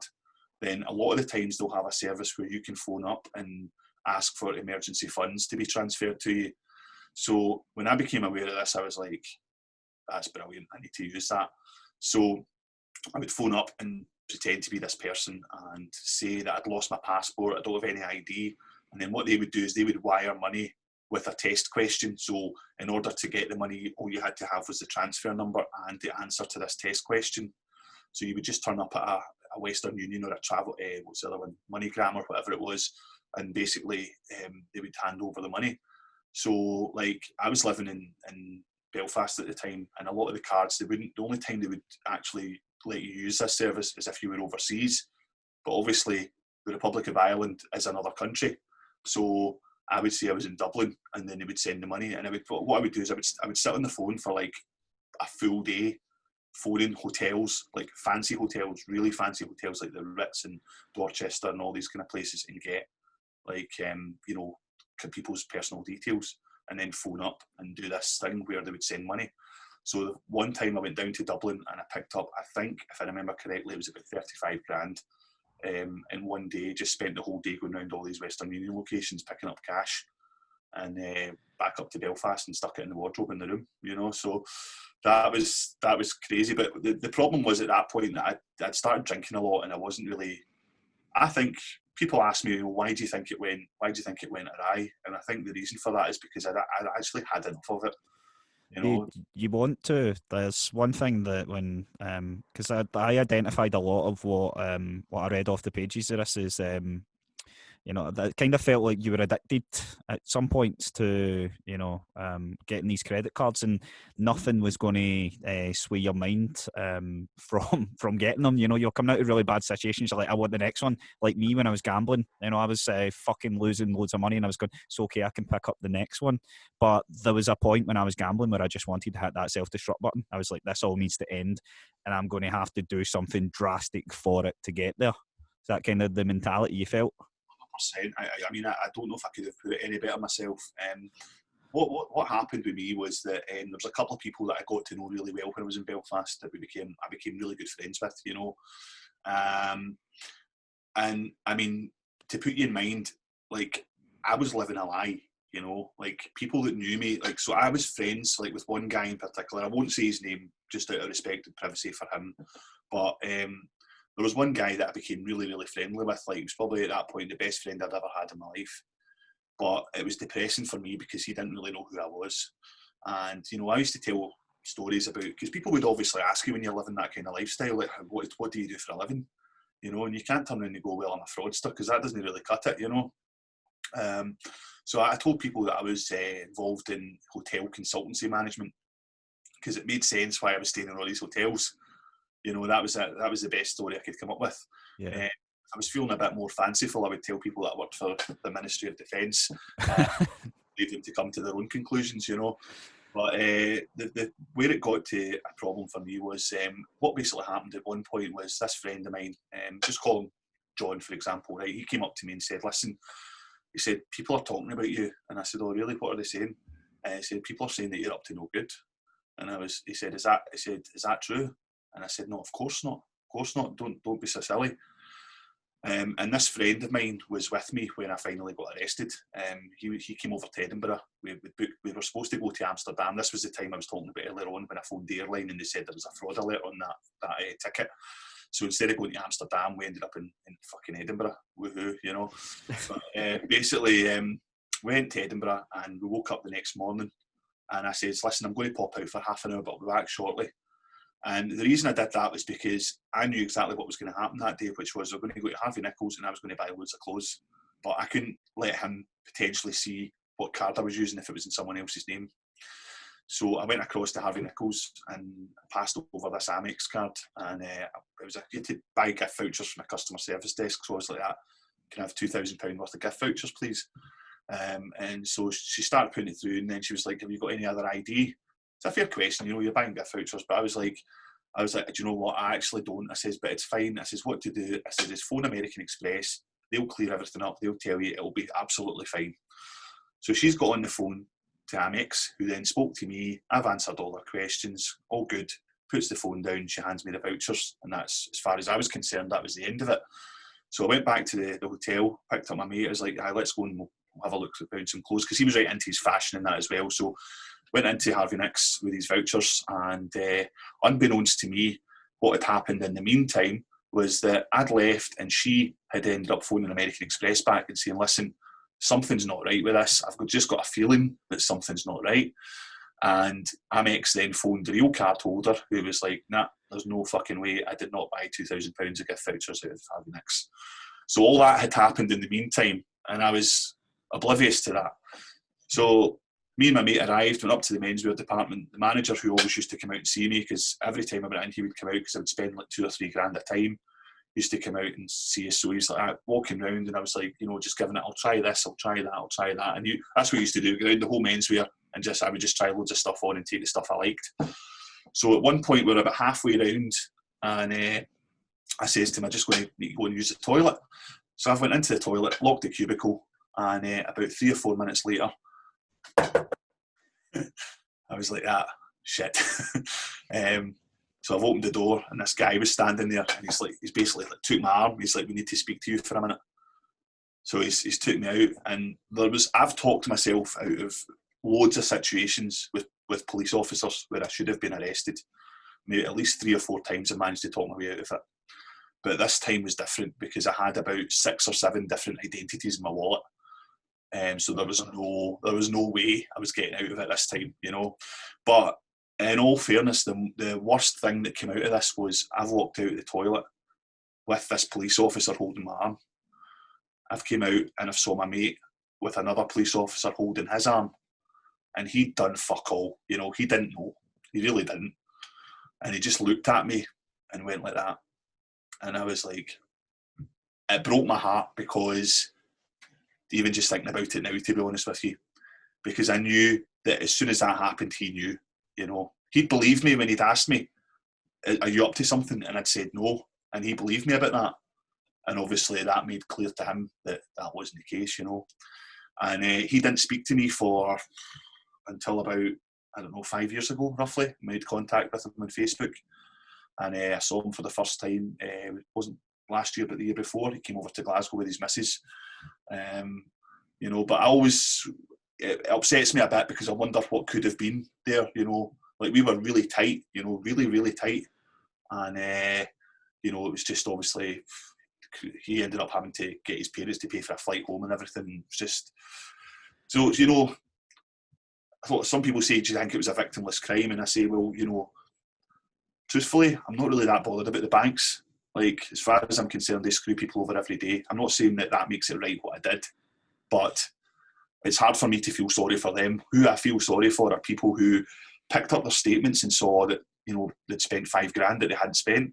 then a lot of the times they'll have a service where you can phone up and ask for emergency funds to be transferred to you. So when I became aware of this, I was like, that's brilliant, I need to use that. So I would phone up and pretend to be this person and say that I'd lost my passport, I don't have any ID, and then what they would do is they would wire money with a test question. So in order to get the money, all you had to have was the transfer number and the answer to this test question. So you would just turn up at a Western Union or a travel, what's the other one, MoneyGram or whatever it was, and basically they would hand over the money. So like I was living in Belfast at the time, and a lot of the cards, the only time they would actually let you use this service is if you were overseas. But obviously the Republic of Ireland is another country, so I would say I was in Dublin, and then they would send the money, and what I would do is I would sit on the phone for like a full day, phoning hotels, like fancy hotels, really fancy hotels like the Ritz and Dorchester and all these kind of places, and get like you know, people's personal details, and then phone up and do this thing where they would send money. So one time I went down to Dublin and I picked up, I think if I remember correctly, it was about 35 grand. In one day, just spent the whole day going around all these Western Union locations picking up cash, and back up to Belfast and stuck it in the wardrobe in the room, you know. So that was crazy. But the problem was at that point that I'd started drinking a lot, and I wasn't really, I think people ask me, well, why do you think it went awry? And I think the reason for that is because I actually had enough of it. You know, you want to. There's one thing that when because I identified a lot of what I read off the pages of this is you know, that kind of felt like you were addicted at some points to, you know, getting these credit cards, and nothing was going to sway your mind from getting them. You know, you're coming out of really bad situations. You're like, I want the next one. Like me when I was gambling, you know, I was fucking losing loads of money, and I was going, it's okay, I can pick up the next one. But there was a point when I was gambling where I just wanted to hit that self-destruct button. I was like, this all needs to end, and I'm going to have to do something drastic for it to get there. Is that kind of the mentality you felt? I mean, I don't know if I could have put it any better myself. What happened with me was that there was a couple of people that I got to know really well when I was in Belfast that I became really good friends with, you know. And I mean, to put you in mind, like, I was living a lie, you know, like people that knew me, like, so I was friends like with one guy in particular. I won't say his name just out of respect and privacy for him, but there was one guy that I became really, really friendly with. Like, he was probably at that point the best friend I'd ever had in my life. But it was depressing for me because he didn't really know who I was. And, you know, I used to tell stories about, because people would obviously ask you when you're living that kind of lifestyle, like, what do you do for a living? You know, and you can't turn around and go, well, I'm a fraudster, because that doesn't really cut it, you know. So I told people that I was involved in hotel consultancy management, because it made sense why I was staying in all these hotels. You know, that was the best story I could come up with. Yeah. I was feeling a bit more fanciful. I would tell people that I worked for the Ministry of Defence, leave them to come to their own conclusions, you know. But the where it got to a problem for me was what basically happened at one point was this friend of mine, just call him John, for example, right? He came up to me and said, listen, he said, people are talking about you. And I said, oh, really? What are they saying? He said, people are saying that you're up to no good. And he said, is that true? And I said, no, of course not. Of course not. Don't be so silly. And this friend of mine was with me when I finally got arrested. He came over to Edinburgh. We were supposed to go to Amsterdam. This was the time I was talking about earlier on when I phoned the airline and they said there was a fraud alert on that ticket. So instead of going to Amsterdam, we ended up in fucking Edinburgh. Woohoo, you know. But, basically, went to Edinburgh and we woke up the next morning and I said, listen, I'm going to pop out for half an hour, but I'll be back shortly. And the reason I did that was because I knew exactly what was going to happen that day, which was I was going to go to Harvey Nichols and I was going to buy loads of clothes. But I couldn't let him potentially see what card I was using if it was in someone else's name. So I went across to Harvey Nichols and passed over this Amex card. And you had to buy gift vouchers from a customer service desk. So I was like, can I have £2,000 worth of gift vouchers, please? And so she started putting it through and then she was like, have you got any other ID? It's a fair question, you know, you're buying gift vouchers, but I was like, do you know what? I actually don't. I says, but it's fine. I says, what to do? I says, it's phone American Express. They'll clear everything up. They'll tell you it'll be absolutely fine. So she's got on the phone to Amex, who then spoke to me. I've answered all her questions. All good. Puts the phone down. She hands me the vouchers. And that's, as far as I was concerned, that was the end of it. So I went back to the hotel, picked up my mate. I was like, let's go and we'll have a look about some clothes. Because he was right into his fashion and that as well. So went into Harvey Nicks with these vouchers, and unbeknownst to me, what had happened in the meantime was that I'd left and she had ended up phoning American Express back and saying, listen, something's not right with this. I've just got a feeling that something's not right. And Amex then phoned the real card holder, who was like, nah, there's no fucking way. I did not buy £2,000 of gift vouchers out of Harvey Nicks. So all that had happened in the meantime, and I was oblivious to that. So me and my mate arrived, went up to the menswear department. The manager, who always used to come out and see me, because every time I went in, he would come out because I would spend like $2 or $3 grand a time. He used to come out and see us. So he's like walking around, and I was like, you know, just giving it, I'll try this, I'll try that, I'll try that. And that's what he used to do, go around the whole menswear, and I would just try loads of stuff on and take the stuff I liked. So at one point, we were about halfway around, and I says to him, I'm just going to need to go and use the toilet. So I went into the toilet, locked the cubicle, and about 3 or 4 minutes later, I was like, shit. So I've opened the door and this guy was standing there, and he's basically took my arm. He's like, we need to speak to you for a minute. So he's took me out, and I've talked myself out of loads of situations with police officers where I should have been arrested. Maybe at least 3 or 4 times I managed to talk my way out of it. But this time was different because I had about 6 or 7 different identities in my wallet. So there was no way I was getting out of it this time, you know. But in all fairness, the worst thing that came out of this was I've walked out of the toilet with this police officer holding my arm. I've came out and I've saw my mate with another police officer holding his arm, and he'd done fuck all. You know, he didn't know. He really didn't. And he just looked at me and went like that. And I was like, it broke my heart, because even just thinking about it now, to be honest with you, because I knew that as soon as that happened, he knew, you know. He'd believed me when he'd asked me, are you up to something? And I'd said no. And he believed me about that. And obviously that made clear to him that that wasn't the case, you know. And he didn't speak to me until about, I don't know, 5 years ago, roughly. Made contact with him on Facebook. And I saw him for the first time, it wasn't last year, but the year before. He came over to Glasgow with his missus. You know, but it upsets me a bit, because I wonder what could have been there, you know. Like, we were really tight, you know, really, really tight. And, you know, it was just obviously, he ended up having to get his parents to pay for a flight home and everything. It was just, so, you know, I thought some people say, do you think it was a victimless crime? And I say, well, you know, truthfully, I'm not really that bothered about the banks. Like, as far as I'm concerned, they screw people over every day. I'm not saying that makes it right what I did, but it's hard for me to feel sorry for them. Who I feel sorry for are people who picked up their statements and saw that, you know, they'd spent $5,000 that they hadn't spent.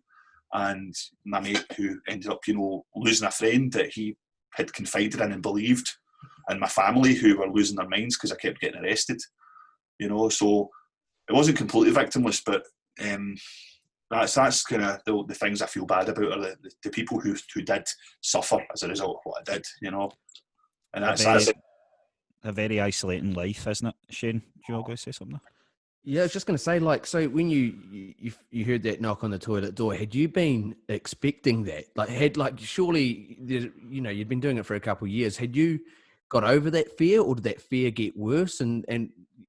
And my mate, who ended up, you know, losing a friend that he had confided in and believed, and my family, who were losing their minds because I kept getting arrested, you know. So it wasn't completely victimless, but that's kind of the things I feel bad about, are the people who did suffer as a result of what I did, you know. And that's a very isolating life, isn't it, Shane? Do you want to go say something? Yeah, I was just going to say, like, so when you heard that knock on the toilet door, had you been expecting that? Surely, you know, you'd been doing it for a couple of years. Had you got over that fear, or did that fear get worse? And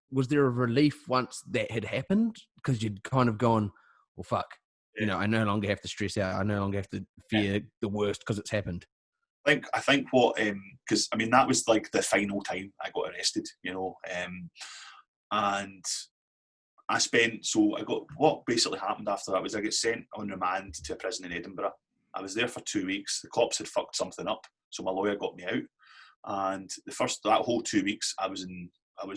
was there a relief once that had happened? Because you'd kind of gone, well, fuck, you know, I no longer have to stress out. I no longer have to fear the worst because it's happened. I think what, because I mean, that was like the final time I got arrested, you know, and what basically happened after that was I got sent on remand to a prison in Edinburgh. I was there for 2 weeks. The cops had fucked something up, so my lawyer got me out. And that whole 2 weeks, I was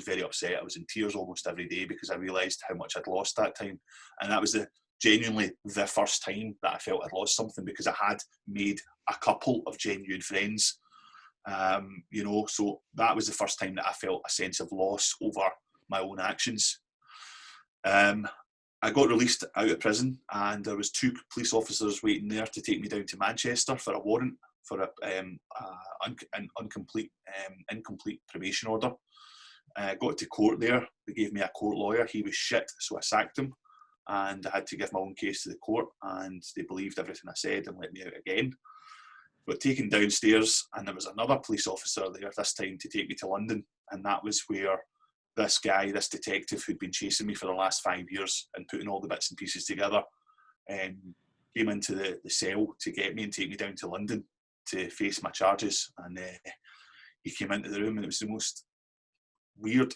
very upset. I was in tears almost every day, because I realised how much I'd lost that time. And that was genuinely the first time that I felt I'd lost something, because I had made a couple of genuine friends. You know, so that was the first time that I felt a sense of loss over my own actions. I got released out of prison, and there was 2 police officers waiting there to take me down to Manchester for a warrant for an incomplete probation order. I got to court there. They gave me a court lawyer. He was shit, so I sacked him, and I had to give my own case to the court, and they believed everything I said and let me out again. Got taken downstairs, and there was another police officer there this time to take me to London, and that was where this detective who'd been chasing me for the last 5 years and putting all the bits and pieces together, came into the cell to get me and take me down to London to face my charges. And he came into the room, and it was the most weird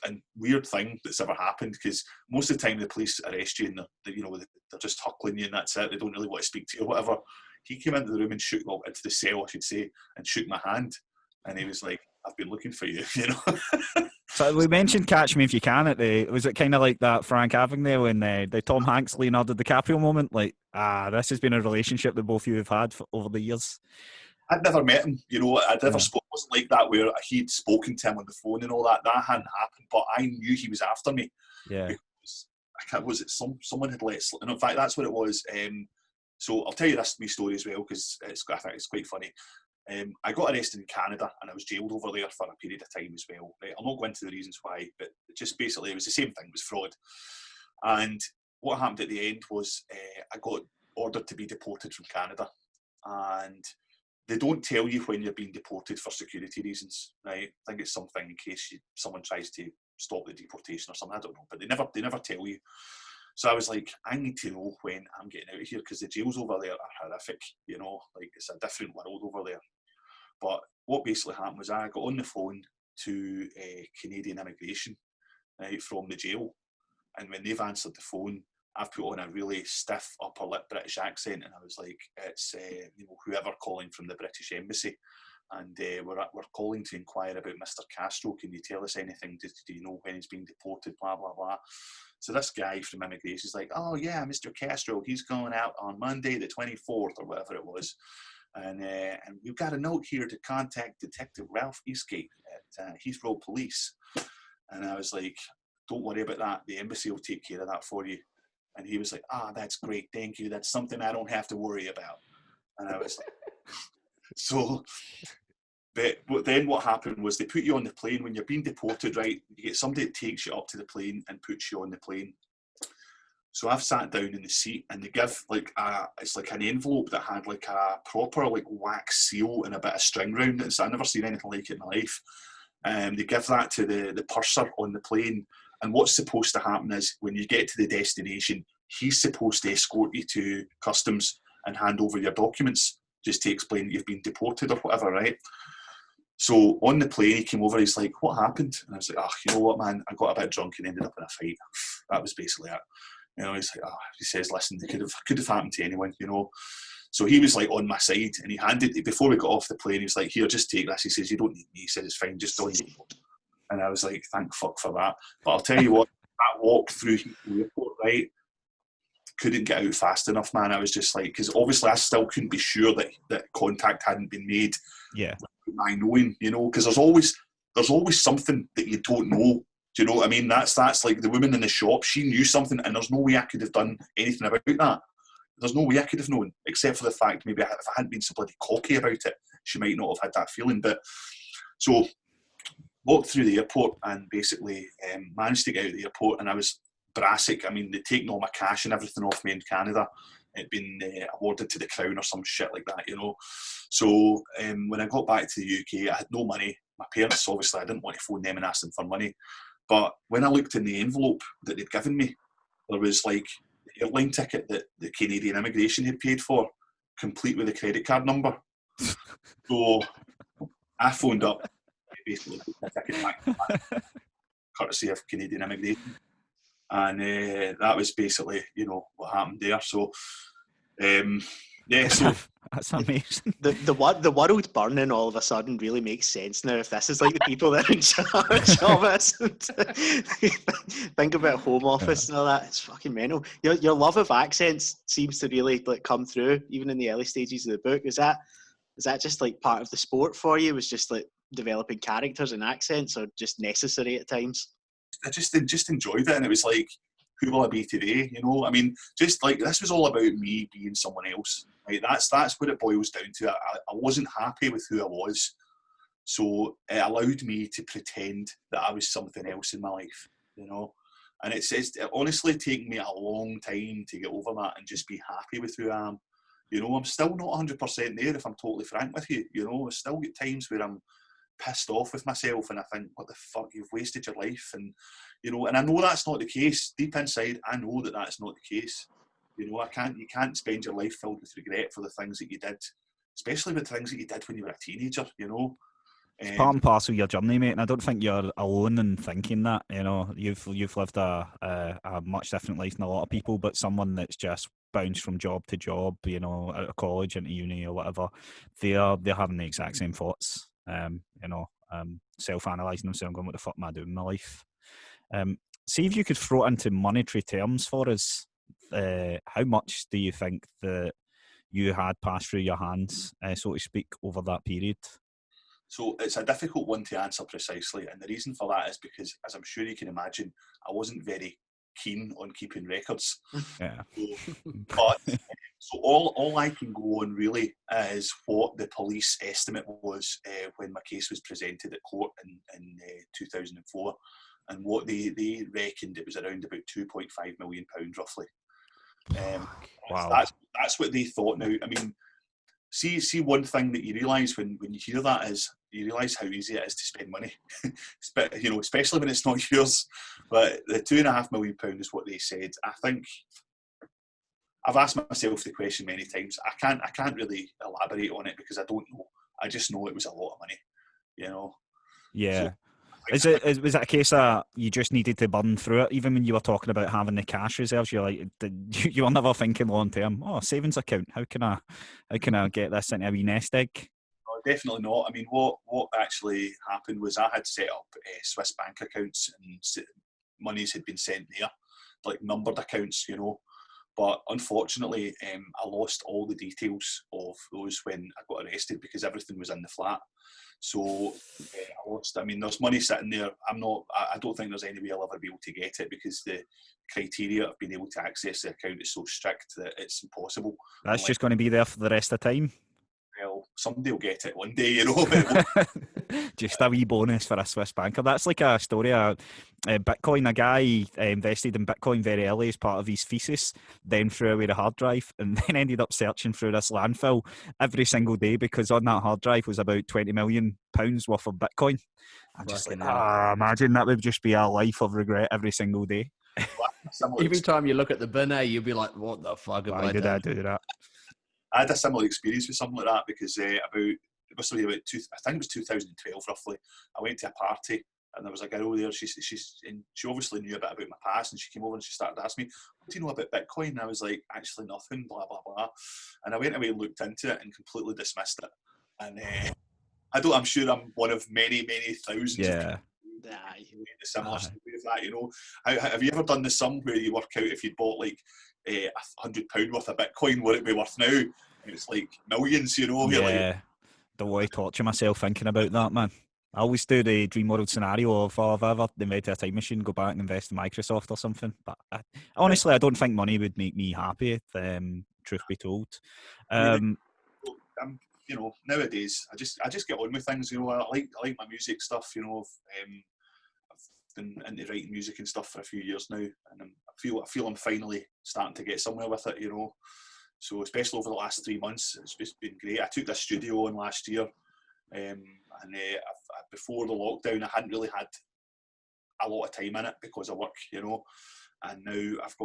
thing that's ever happened, because most of the time the police arrest you and they're just huckling you and that's it. They don't really want to speak to you or whatever. He came into the room and into the cell, I should say, and shook my hand, and he was like, "I've been looking for you," you know. So we mentioned Catch Me If You Can was it kind of like that Frank Abagnale and the Tom Hanks Leonardo DiCaprio moment? Like, this has been a relationship that both of you have had over the years. I'd never met him, you know. I'd never spoken. It wasn't like that where he'd spoken to him on the phone and all that. That hadn't happened, but I knew he was after me. Yeah. Because someone had let slip. And in fact, that's what it was. So I'll tell you this wee story as well, because I think it's quite funny. I got arrested in Canada, and I was jailed over there for a period of time as well. Right? I'll not go into the reasons why, but just basically it was the same thing. It was fraud. And what happened at the end was I got ordered to be deported from Canada. And they don't tell you when you're being deported for security reasons, right? I think it's something in case someone tries to stop the deportation or something. I don't know, but they never tell you. So I was like, I need to know when I'm getting out of here, because the jails over there are horrific, you know, like it's a different world over there. But what basically happened was I got on the phone to Canadian immigration, right, from the jail, and when they've answered the phone, I've put on a really stiff upper lip British accent, and I was like, it's whoever calling from the British Embassy. and we're calling to inquire about Mr. Castro. Can you tell us anything? Do you know when he's being deported? Blah, blah, blah. So this guy from immigration is like, oh yeah, Mr. Castro, he's going out on Monday the 24th or whatever it was. And we've got a note here to contact Detective Ralph Eastgate at Heathrow Police. And I was like, don't worry about that. The embassy will take care of that for you. And he was like, that's great. Thank you. That's something I don't have to worry about. And I was like, so, but then what happened was they put you on the plane. When you're being deported, right, you get somebody that takes you up to the plane and puts you on the plane. So I've sat down in the seat, and they give it's like an envelope that had like a proper like wax seal and a bit of string round it. So I've never seen anything like it in my life. They give that to the purser on the plane. And what's supposed to happen is when you get to the destination, he's supposed to escort you to customs and hand over your documents just to explain that you've been deported or whatever, right? So on the plane, he came over, he's like, what happened? And I was like, you know what, man, I got a bit drunk and ended up in a fight. That was basically it. You know, he's like, he says, listen, it could have happened to anyone, you know. So he was like on my side, and he handed it, before we got off the plane, he was like, here, just take this. He says, you don't need me. He says, it's fine, just don't. And I was like, thank fuck for that. But I'll tell you what, that walk through the airport, right, couldn't get out fast enough, man. I was just like, because obviously I still couldn't be sure that contact hadn't been made. Yeah. By knowing, you know, because there's always something that you don't know. Do you know what I mean? That's like the woman in the shop. She knew something, and there's no way I could have done anything about that. There's no way I could have known, except for the fact maybe if I hadn't been so bloody cocky about it, she might not have had that feeling. But so walked through the airport and basically managed to get out of the airport, and I was brassic. I mean, they'd taken all my cash and everything off me in Canada. It'd been awarded to the Crown or some shit like that, you know. So when I got back to the UK, I had no money. My parents, obviously, I didn't want to phone them and ask them for money. But when I looked in the envelope that they'd given me, there was like the airline ticket that the Canadian immigration had paid for, complete with a credit card number. So I phoned up, basically put my ticket back, courtesy of Canadian immigration. And that was basically, you know, what happened there. So, yeah, so that's amazing. The world burning all of a sudden really makes sense now. If this is like the people that are in charge of it, think about Home Office and all that. It's fucking mental. Your love of accents seems to really like come through even in the early stages of the book. Is that just like part of the sport for you? Was just like developing characters and accents, or just necessary at times? I just enjoyed it, and it was like, who will I be today? You know, I mean, just like this was all about me being someone else. Right? That's what it boils down to. I wasn't happy with who I was, so it allowed me to pretend that I was something else in my life. You know, and it honestly taken me a long time to get over that and just be happy with who I am. You know, I'm still not 100% there, if I'm totally frank with you. You know, I still get times where I'm pissed off with myself and I think, what the fuck, you've wasted your life. And, you know, and I know that's not the case. Deep inside, I know that that's not the case. You know, you can't spend your life filled with regret for the things that you did, especially the things that you did when you were a teenager, you know. It's part and parcel of your journey, mate, and I don't think you're alone in thinking that. You know, you've lived a much different life than a lot of people, but someone that's just bounced from job to job, you know, out of college into uni or whatever, they're having the exact same thoughts. You know, self-analysing themselves, going, what the fuck am I doing in my life? See if you could throw it into monetary terms for us. How much do you think that you had passed through your hands, so to speak, over that period? So it's a difficult one to answer precisely, and the reason for that is because, as I'm sure you can imagine, I wasn't very keen on keeping records. Yeah. So all I can go on really is what the police estimate was when my case was presented at court in 2004, and what they reckoned it was around about £2.5 million roughly. Wow. That's what they thought. Now, I mean, see one thing that you realise when you hear that is you realise how easy it is to spend money, you know, especially when it's not yours. But the £2.5 million is what they said. I think I've asked myself the question many times. I can't really elaborate on it because I don't know. I just know it was a lot of money, you know. Yeah. So, was it a case that you just needed to burn through it? Even when you were talking about having the cash reserves, you're like, you were never thinking long term. Oh, savings account. How can I get this into a wee nest egg? definitely not. I mean, what actually happened was I had set up Swiss bank accounts and monies had been sent there, like numbered accounts, you know. But unfortunately, I lost all the details of those when I got arrested because everything was in the flat. So I lost. I mean, there's money sitting there. I don't think there's any way I'll ever be able to get it because the criteria of being able to access the account is so strict that it's impossible. That's just going to be there for the rest of the time. Well, somebody will get it one day, you know. But Just a wee bonus for a Swiss banker. That's like a story of Bitcoin. A guy invested in Bitcoin very early as part of his thesis, then threw away the hard drive, and then ended up searching through this landfill every single day because on that hard drive was about £20 million worth of Bitcoin. I'm just like, imagine that would just be a life of regret every single day. Every time you look at the bin, you'll be like, what the fuck have I did done? I do that? I had a similar experience with something like that because I think it was 2012 roughly. I went to a party and there was a girl there. She obviously knew a bit about my past, and she came over and she started asking me, "What do you know about Bitcoin?" And I was like, "Actually, nothing." Blah blah blah. And I went away and looked into it and completely dismissed it. And I'm sure I'm one of many thousands of people the similar story of that, you know. Have you ever done the sum where you work out if you'd bought like £100 worth of Bitcoin, what it'd be worth now? And it's like millions, you know. Yeah, don't want to torture myself thinking about that, man. I always do the dream world scenario of, if I ever invented a time machine, go back and invest in Microsoft or something. But honestly, I don't think money would make me happy, truth be told. You know, nowadays I just get on with things. You know, I like my music stuff. You know, I've been into writing music and stuff for a few years now, and I feel I'm finally starting to get somewhere with it. You know, so especially over the last 3 months, it's just been great. I took this studio on last year, and before the lockdown, I hadn't really had a lot of time in it because of work. You know, and now I've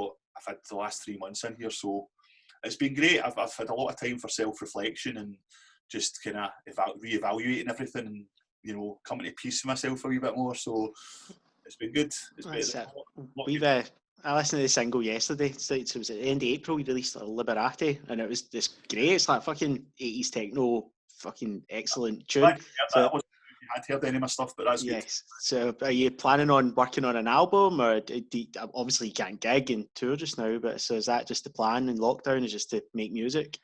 had the last 3 months in here, so it's been great. I've had a lot of time for self-reflection and just kind of re-evaluating everything and, you know, coming to peace with myself a wee bit more. So it's been good. I listened to the single yesterday. So it was at the end of April. We released Liberati, and it was just great. It's like fucking 80s techno, fucking excellent tune. I hadn't heard any of my stuff, but that's good. Yes. So are you planning on working on an album, or obviously you can't gig and tour just now, but so is that just the plan in lockdown, is just to make music?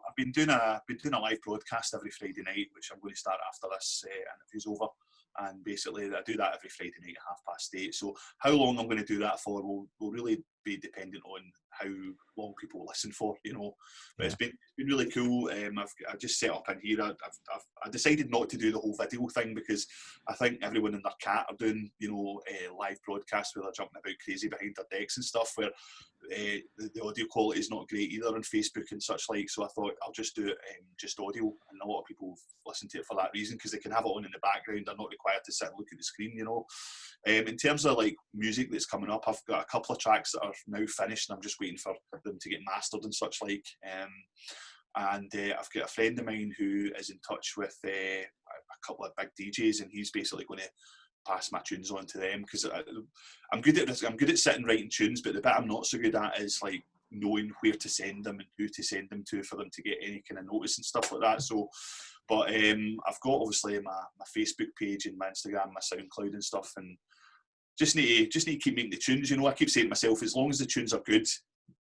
I've been doing a live broadcast every Friday night, which I'm going to start after this interview's over. And basically, I do that every Friday night at 8:30. So how long I'm going to do that for will really be dependent on how long people listen for, you know. But it's been really cool. I've just set up in here. I decided not to do the whole video thing because I think everyone and their cat are doing, you know, live broadcasts where they're jumping about crazy behind their decks and stuff, where the audio quality is not great either on Facebook and such like. So I thought I'll just do it just audio, and a lot of people listen to it for that reason because they can have it on in the background. They're not required to sit and look at the screen, you know. In terms of like music that's coming up, I've got a couple of tracks that are now finished and I'm just waiting for them to get mastered and such like. And I've got a friend of mine who is in touch with a couple of big DJs, and he's basically going to pass my tunes on to them because I'm good at this. I'm good at sitting writing tunes, but the bit I'm not so good at is like knowing where to send them and who to send them to for them to get any kind of notice and stuff like that. So, but I've got obviously my Facebook page and my Instagram, my SoundCloud and stuff, and just need to keep making the tunes. You know, I keep saying to myself, as long as the tunes are good,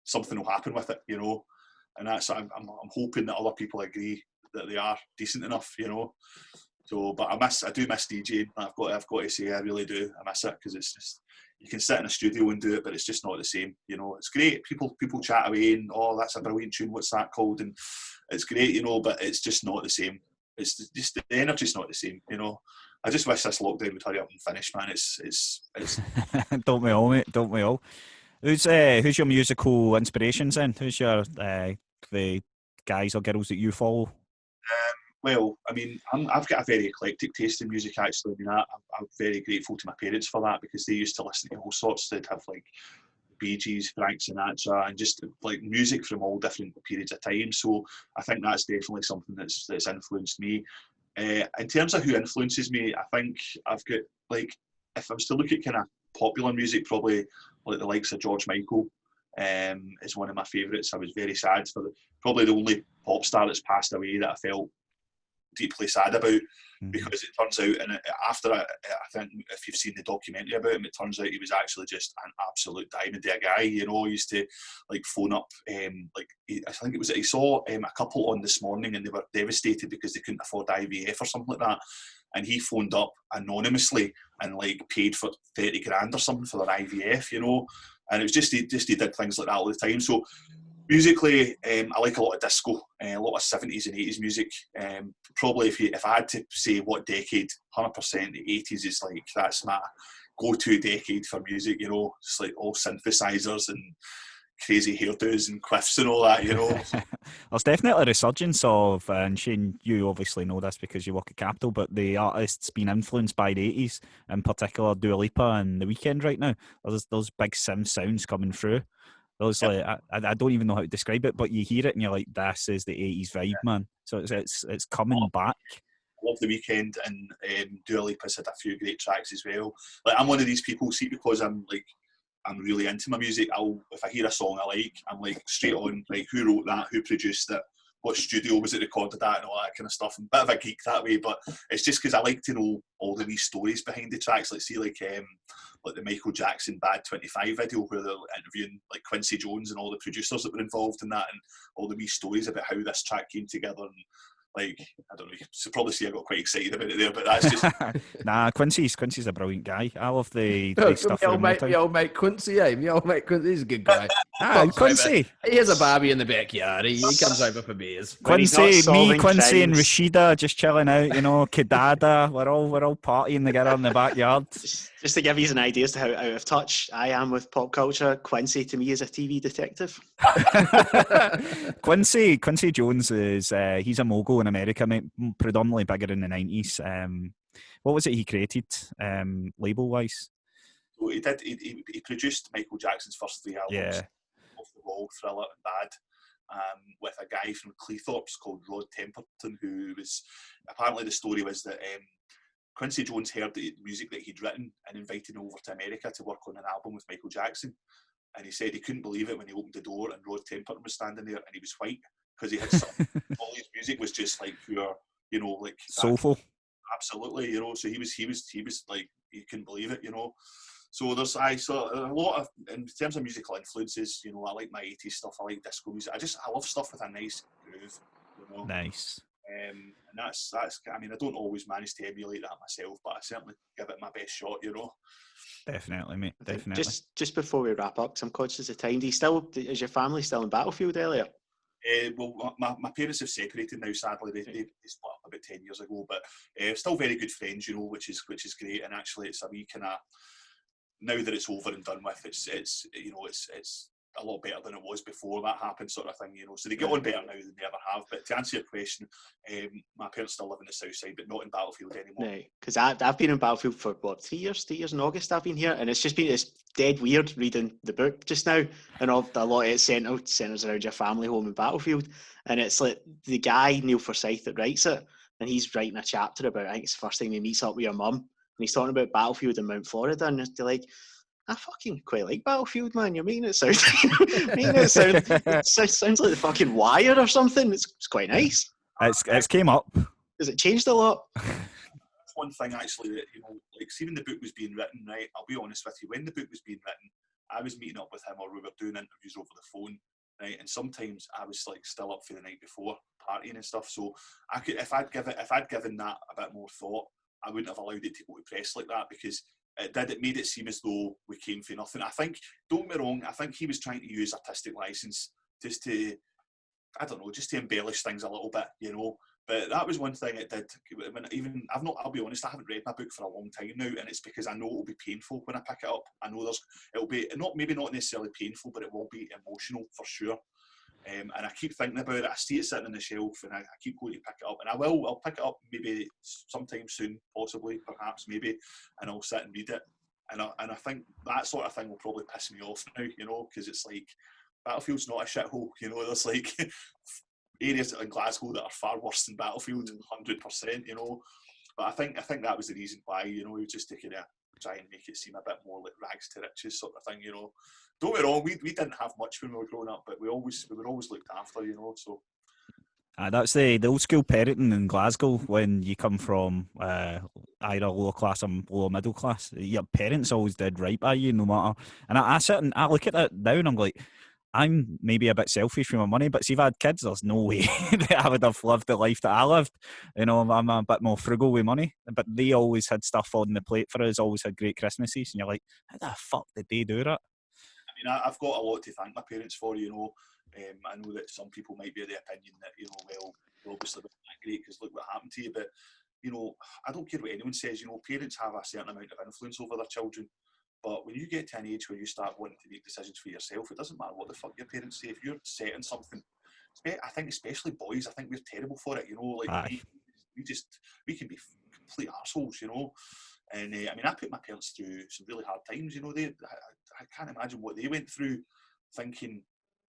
something will happen with it. You know, and that's I'm hoping that other people agree that they are decent enough. You know. So, but I do miss DJing. I've got to say, I really do. I miss it because it's just, you can sit in a studio and do it, but it's just not the same. You know, it's great. People chat away and, oh, that's a brilliant tune. What's that called? And it's great, you know, but it's just not the same. It's just the energy's not the same. You know, I just wish this lockdown would hurry up and finish, man. It's. Don't we all, mate? Don't we all? Who's your musical inspirations then? Who's your the guys or girls that you follow? Well, I mean, I've got a very eclectic taste in music, actually. I mean, I'm very grateful to my parents for that because they used to listen to all sorts. They'd have like Bee Gees, Frank Sinatra, and just like music from all different periods of time. So I think that's definitely something that's influenced me. In terms of who influences me, I think I've got, like, if I was to look at kind of popular music, probably like the likes of George Michael is one of my favourites. I was very sad for probably the only pop star that's passed away that I felt deeply sad about, because it turns out, and after I think if you've seen the documentary about him, it turns out he was actually just an absolute diamond of a guy. You know, he used to like phone up, I think it was he saw a couple on This Morning, and they were devastated because they couldn't afford IVF or something like that, and he phoned up anonymously and like paid for 30 grand or something for their IVF. You know, and it was just he did things like that all the time. So musically, I like a lot of disco, a lot of 70s and 80s music. Probably if I had to say what decade, 100% the 80s is like, that's my go-to decade for music, you know. It's like all synthesizers and crazy hairdos and quiffs and all that, you know. There's definitely a resurgence of, and Shane, you obviously know this because you work at Capital, but the artists being influenced by the 80s, in particular Dua Lipa and The Weeknd right now. There's those big sim sounds coming through. Those like I don't even know how to describe it, but you hear it and you're like, this is the 80s vibe, man. So it's coming back. I love The Weeknd, and Dua Lipa's had a few great tracks as well. Like, I'm one of these people, see, because I'm really into my music, if I hear a song I like, I'm like straight on, like, who wrote that, who produced it, what studio was it recorded at, and all that kind of stuff. I'm a bit of a geek that way, but it's just because I like to know all the wee stories behind the tracks. Like, see, like the Michael Jackson Bad 25 video where they're interviewing like Quincy Jones and all the producers that were involved in that, and all the wee stories about how this track came together. And like, I don't know, you should probably see I got quite excited about it there, but that's just... Nah, Quincy's a brilliant guy. I love the stuff. My old mate Quincy, my old mate Quincy, he's a good guy. Quincy. He has a Barbie in the backyard. He comes over for beers. Quincy, Quincy and Rashida just chilling out, you know, Kidada, we're all partying together in the backyard. Just to give you an idea as to how out of touch I am with pop culture, Quincy to me is a TV detective. Quincy Jones is he's a mogul in America, mate, predominantly bigger in the 90s. What was it he created, label wise? So he produced Michael Jackson's first 3 albums, Yeah. Off the Wall, Thriller and Bad, with a guy from Cleethorpes called Rod Temperton, who was, apparently the story was that Quincy Jones heard the music that he'd written and invited him over to America to work on an album with Michael Jackson. And he said he couldn't believe it when he opened the door and Rod Temperton was standing there, and he was white because he had all his music was just like pure, you know, like soulful. Absolutely, you know. So he was like, he couldn't believe it, you know. So there's a lot of, in terms of musical influences, you know, I like my 80s stuff, I like disco music. I love stuff with a nice groove, you know. Nice. And that's I mean, I don't always manage to emulate that myself, but I certainly give it my best shot, you know. Definitely, mate. Definitely. Just before we wrap up, because I'm conscious of time, is your family still in Battlefield, Elliot? Well, my parents have separated now. Sadly, they split up about 10 years ago, but still very good friends, you know, which is great. And actually, it's a wee kind of, now that it's over and done with, it's you know, it's a lot better than it was before that happened, sort of thing, you know. So they get on better now than they ever have. But to answer your question, my parents still live in the south side, but not in Battlefield anymore. No, because I've been in Battlefield for what, 3 years? 3 years in August I've been here, and it's dead weird reading the book just now, and a lot of it centres around your family home in Battlefield, and it's like the guy Neil Forsyth that writes it, and he's writing a chapter about, I think it's the first time he meets up with your mum, and he's talking about Battlefield in Mount Florida, and they're like, I fucking quite like Battlefield, man. You're making it sound, it sounds like the fucking Wire or something. It's quite nice. It's came up. Has it changed a lot? That's one thing actually that, you know, like, see, when the book was being written, right? I'll be honest with you. When the book was being written, I was meeting up with him, or we were doing interviews over the phone, right? And sometimes I was like still up for the night before, partying and stuff. So I could, if I'd given that a bit more thought, I wouldn't have allowed it to go to press like that, because it made it seem as though we came for nothing. I think, don't get me wrong, I think he was trying to use artistic license just to, I don't know, just to embellish things a little bit, you know. But that was one thing it did. I'll be honest, I haven't read my book for a long time now, and it's because I know it'll be painful when I pick it up. I know it'll be maybe not necessarily painful, but it will be emotional for sure. And I keep thinking about it. I see it sitting on the shelf, and I keep going to pick it up. And I'll pick it up maybe sometime soon, possibly, perhaps, maybe, and I'll sit and read it. And I think that sort of thing will probably piss me off now, you know, because it's like, Battlefield's not a shithole, you know. There's like areas in Glasgow that are far worse than Battlefield, 100%, you know. But I think that was the reason why, you know, he was just to kind of try and make it seem a bit more like rags to riches sort of thing, you know. Don't get me wrong, we didn't have much when we were growing up, but we were always looked after, you know. So That's the old school parenting in Glasgow when you come from either lower class or lower middle class. Your parents always did right by you, no matter. And I sit and I look at that now and I'm like, I'm maybe a bit selfish with my money, but see, if I had kids, there's no way that I would have lived the life that I lived. You know, I'm a bit more frugal with money, but they always had stuff on the plate for us, always had great Christmases, and you're like, how the fuck did they do that? I mean, I've got a lot to thank my parents for, you know. I know that some people might be of the opinion that, you know, well, obviously wasn't that great because look what happened to you. But, you know, I don't care what anyone says, you know, parents have a certain amount of influence over their children. But when you get to an age where you start wanting to make decisions for yourself, it doesn't matter what the fuck your parents say. If you're setting something, I think especially boys, I think we're terrible for it, you know. Like, we can be complete arseholes, you know. And I mean, I put my parents through some really hard times, you know. I can't imagine what they went through thinking,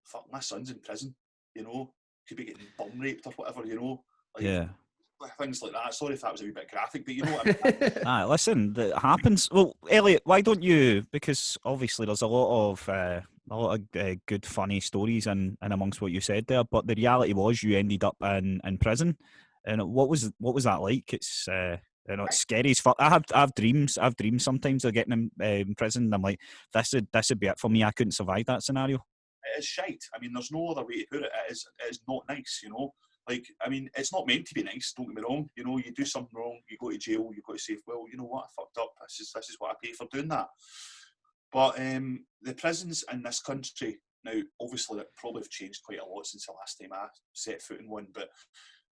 fuck, my son's in prison, you know, could be getting bum raped or whatever, you know. Like, yeah. Things like that. Sorry if that was a wee bit graphic, but you know what I mean. Listen, that happens. Well, Elliot, why don't you? Because obviously there's a lot of good, funny stories in amongst what you said there. But the reality was you ended up in prison, and what was that like? It's it's scary as fuck. I've dreams. I've dreams sometimes of getting in prison. And I'm like, this would be it for me. I couldn't survive that scenario. It is shite. I mean, there's no other way to put it. It is not nice, you know. Like, I mean, it's not meant to be nice, don't get me wrong. You know, you do something wrong, you go to jail, you've got to say, well, you know what, I fucked up. This is what I pay for doing that. But the prisons in this country, now, obviously, it probably have changed quite a lot since the last time I set foot in one, but,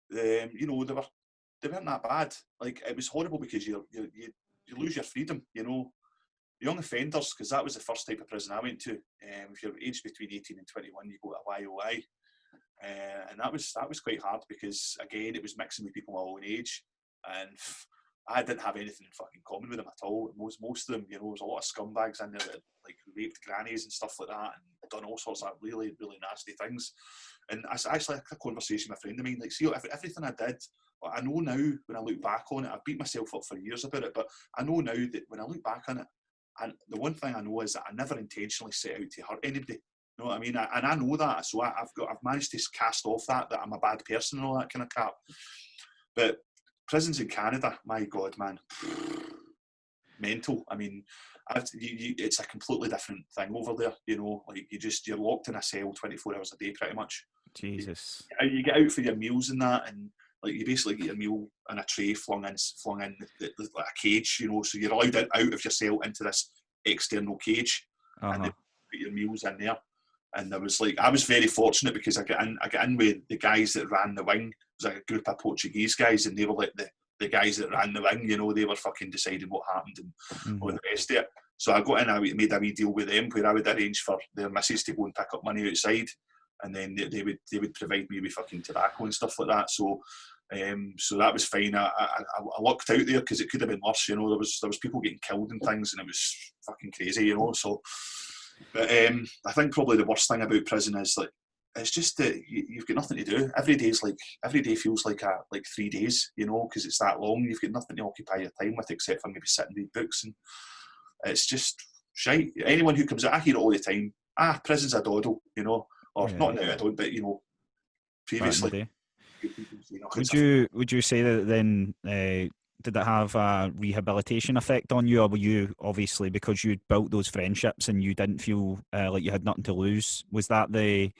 you know, they weren't that bad. Like, it was horrible because you lose your freedom, you know. Young offenders, because that was the first type of prison I went to. If you're aged between 18 and 21, you go to YOI. And that was quite hard because, again, it was mixing with people my own age, and I didn't have anything in fucking common with them at all. Most of them, you know, there was a lot of scumbags in there that like raped grannies and stuff like that, and done all sorts of really, really nasty things. And I actually had a conversation with a friend of mine, like, see, everything I did, I know now when I look back on it, I've beat myself up for years about it, but I know now that when I look back on it, and the one thing I know is that I never intentionally set out to hurt anybody. You know what I mean? And I know that, so I've managed to cast off that I'm a bad person and all that kind of crap. But prisons in Canada, my God, man, mental. I mean, it's a completely different thing over there. You know, like you're locked in a cell 24 hours a day, pretty much. Jesus. You get out for your meals and that, and like you basically get your meal in a tray flung in like a cage. You know, so you're allowed out of your cell into this external cage, and they put your meals in there. And there was like, I was very fortunate because I got in with the guys that ran the wing. It was like a group of Portuguese guys, and they were like the guys that ran the wing, you know, they were fucking deciding what happened and all the rest of it. So I got in, I made a wee deal with them where I would arrange for their missus to go and pick up money outside, and then they would provide me with fucking tobacco and stuff like that. So so that was fine. I lucked out there because it could have been worse, you know. There was people getting killed and things, and it was fucking crazy, you know. So, but I think probably the worst thing about prison is like it's just that you've got nothing to do. Every day feels like 3 days, you know, because it's that long. You've got nothing to occupy your time with except for maybe sitting and read books, and it's just shite. Anyone who comes out, I hear it all the time. Prison's a doddle, you know, or not now I don't, but you know, previously. Would you say that then? Did it have a rehabilitation effect on you, or were you obviously because you'd built those friendships and you didn't feel like you had nothing to lose? Was that the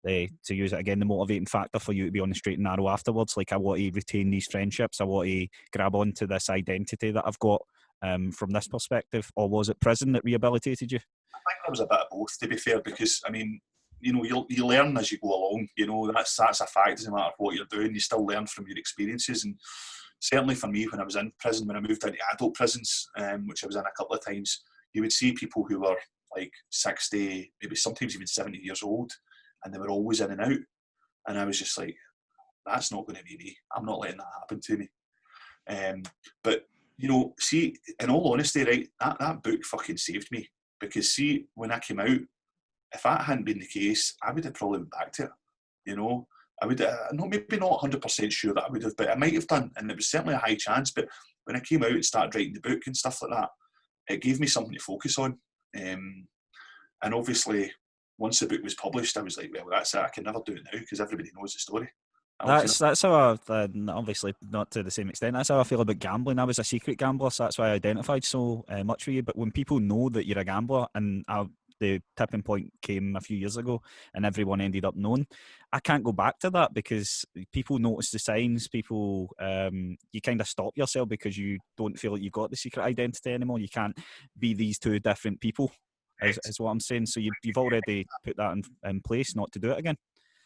to use it again, the motivating factor for you to be on the straight and narrow afterwards? Like, I want to retain these friendships, I want to grab onto this identity that I've got from this perspective, or was it prison that rehabilitated you? I think there was a bit of both, to be fair, because I mean, you know, you learn as you go along. You know, that's a fact. It doesn't matter what you're doing, you still learn from your experiences. And certainly for me, when I was in prison, when I moved into adult prisons, which I was in a couple of times, you would see people who were like 60, maybe sometimes even 70 years old, and they were always in and out. And I was just like, that's not going to be me. I'm not letting that happen to me. But, you know, see, in all honesty, right, that book fucking saved me. Because see, when I came out, if that hadn't been the case, I would have probably went back to it. You know, I would maybe not 100% sure that I would have, but I might have done, and it was certainly a high chance. But when I came out and started writing the book and stuff like that, it gave me something to focus on. And obviously, once the book was published, I was like, well, that's it. I can never do it now because everybody knows the story. That's how obviously not to the same extent. That's how I feel about gambling. I was a secret gambler, so that's why I identified so much with you. But when people know that you're a gambler, and the tipping point came a few years ago, and everyone ended up knowing, I can't go back to that because people notice the signs. People, you kind of stop yourself because you don't feel like you've got the secret identity anymore. You can't be these two different people. Is what I'm saying. So you've already put that in place not to do it again.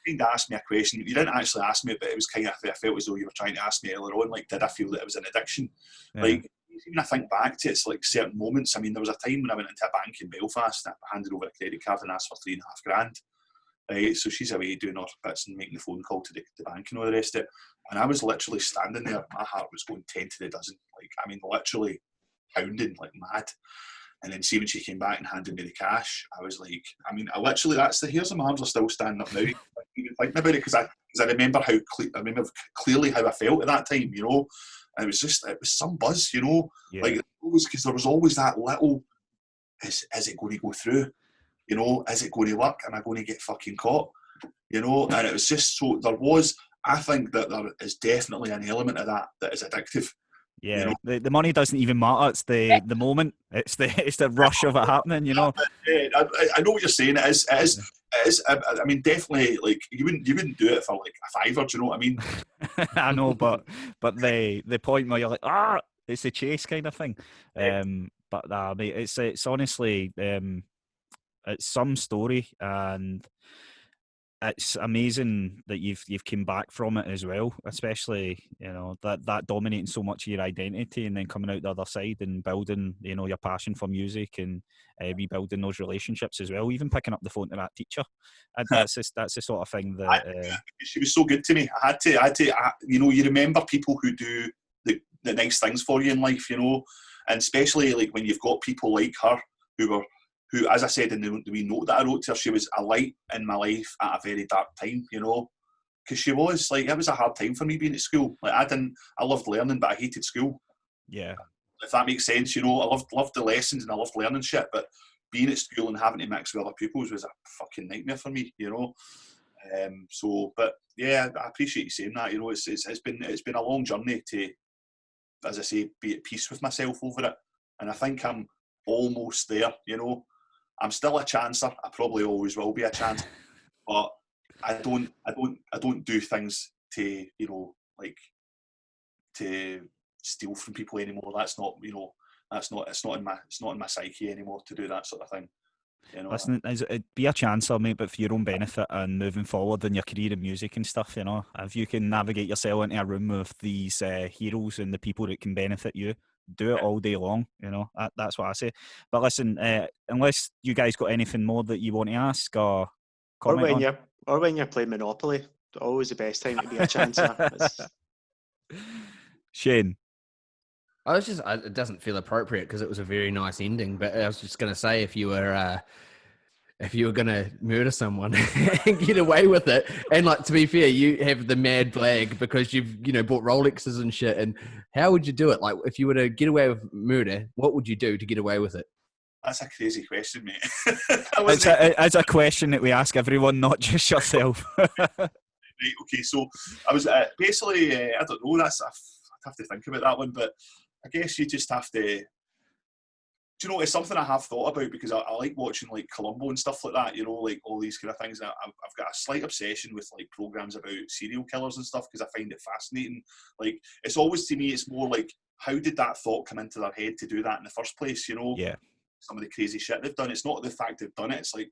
Kind of asked me a question. You didn't actually ask me, but it was kind of, I felt as though you were trying to ask me earlier on, like, did I feel that it was an addiction? Yeah. Like, even I think back to it, it's like certain moments. I mean, there was a time when I went into a bank in Belfast, I handed over a credit card and asked for $3,500. Right, so she's away doing her bits and making the phone call to the bank and all the rest of it. And I was literally standing there, my heart was going 10 to the dozen. Like, I mean, literally pounding like mad. And then see when she came back and handed me the cash, I was like, I mean, I literally, that's the hairs on my arms are still standing up now, even thinking about it, because I remember clearly how I felt at that time, you know. And it was some buzz, you know, like, because there was always that little, is it going to go through? You know, is it going to work? Am I going to get fucking caught? You know, and it was just so, I think that there is definitely an element of that is addictive. Yeah, you know? the money doesn't even matter. It's the moment. It's the rush of it happening. You know. I know what you're saying. It is. I mean, definitely. Like, you wouldn't do it for like a fiver. Do you know what I mean? I know, but the point where you're like, it's a chase kind of thing. But mate, it's honestly it's some story, and it's amazing that you've come back from it as well, especially, you know, that dominating so much of your identity and then coming out the other side and building, you know, your passion for music and rebuilding those relationships as well, even picking up the phone to that teacher. That's the sort of thing that she was so good to me. I had to you know, you remember people who do the nice things for you in life, you know, and especially like when you've got people like her who, as I said in the wee note that I wrote to her, she was a light in my life at a very dark time, you know, because she was like, it was a hard time for me being at school. Like, I loved learning, but I hated school. Yeah. If that makes sense, you know, I loved the lessons and I loved learning shit, but being at school and having to mix with other pupils was a fucking nightmare for me, you know. So, but yeah, I appreciate you saying that. You know, it's been a long journey to, as I say, be at peace with myself over it, and I think I'm almost there. You know, I'm still a chancer. I probably always will be a chancer, but I don't do things to, you know, like, to steal from people anymore. That's not, you know, it's not in my psyche anymore to do that sort of thing. You know, listen, it'd be a chancer, mate, but for your own benefit and moving forward in your career in music and stuff, you know, if you can navigate yourself into a room with these heroes and the people that can benefit you, do it all day long, you know. That's what I say. But listen, unless you guys got anything more that you want to ask or comment or when you're playing Monopoly, always the best time to be a chancer. Shane. It doesn't feel appropriate because it was a very nice ending, but I was just going to say, if you were going to murder someone and get away with it, and like, to be fair, you have the mad flag because you've, you know, bought Rolexes and shit, and how would you do it? Like, if you were to get away with murder, what would you do to get away with it? That's a crazy question, mate. It's a question that we ask everyone, not just yourself. Right, okay, so I was basically, I don't know, I'd have to think about that one, but I guess you just have to, do you know, it's something I have thought about because I like watching like Columbo and stuff like that, you know, like all these kind of things. I've got a slight obsession with like programs about serial killers and stuff because I find it fascinating. Like, it's always, to me, it's more like, how did that thought come into their head to do that in the first place, you know? Yeah. Some of the crazy shit they've done. It's not the fact they've done it, it's like,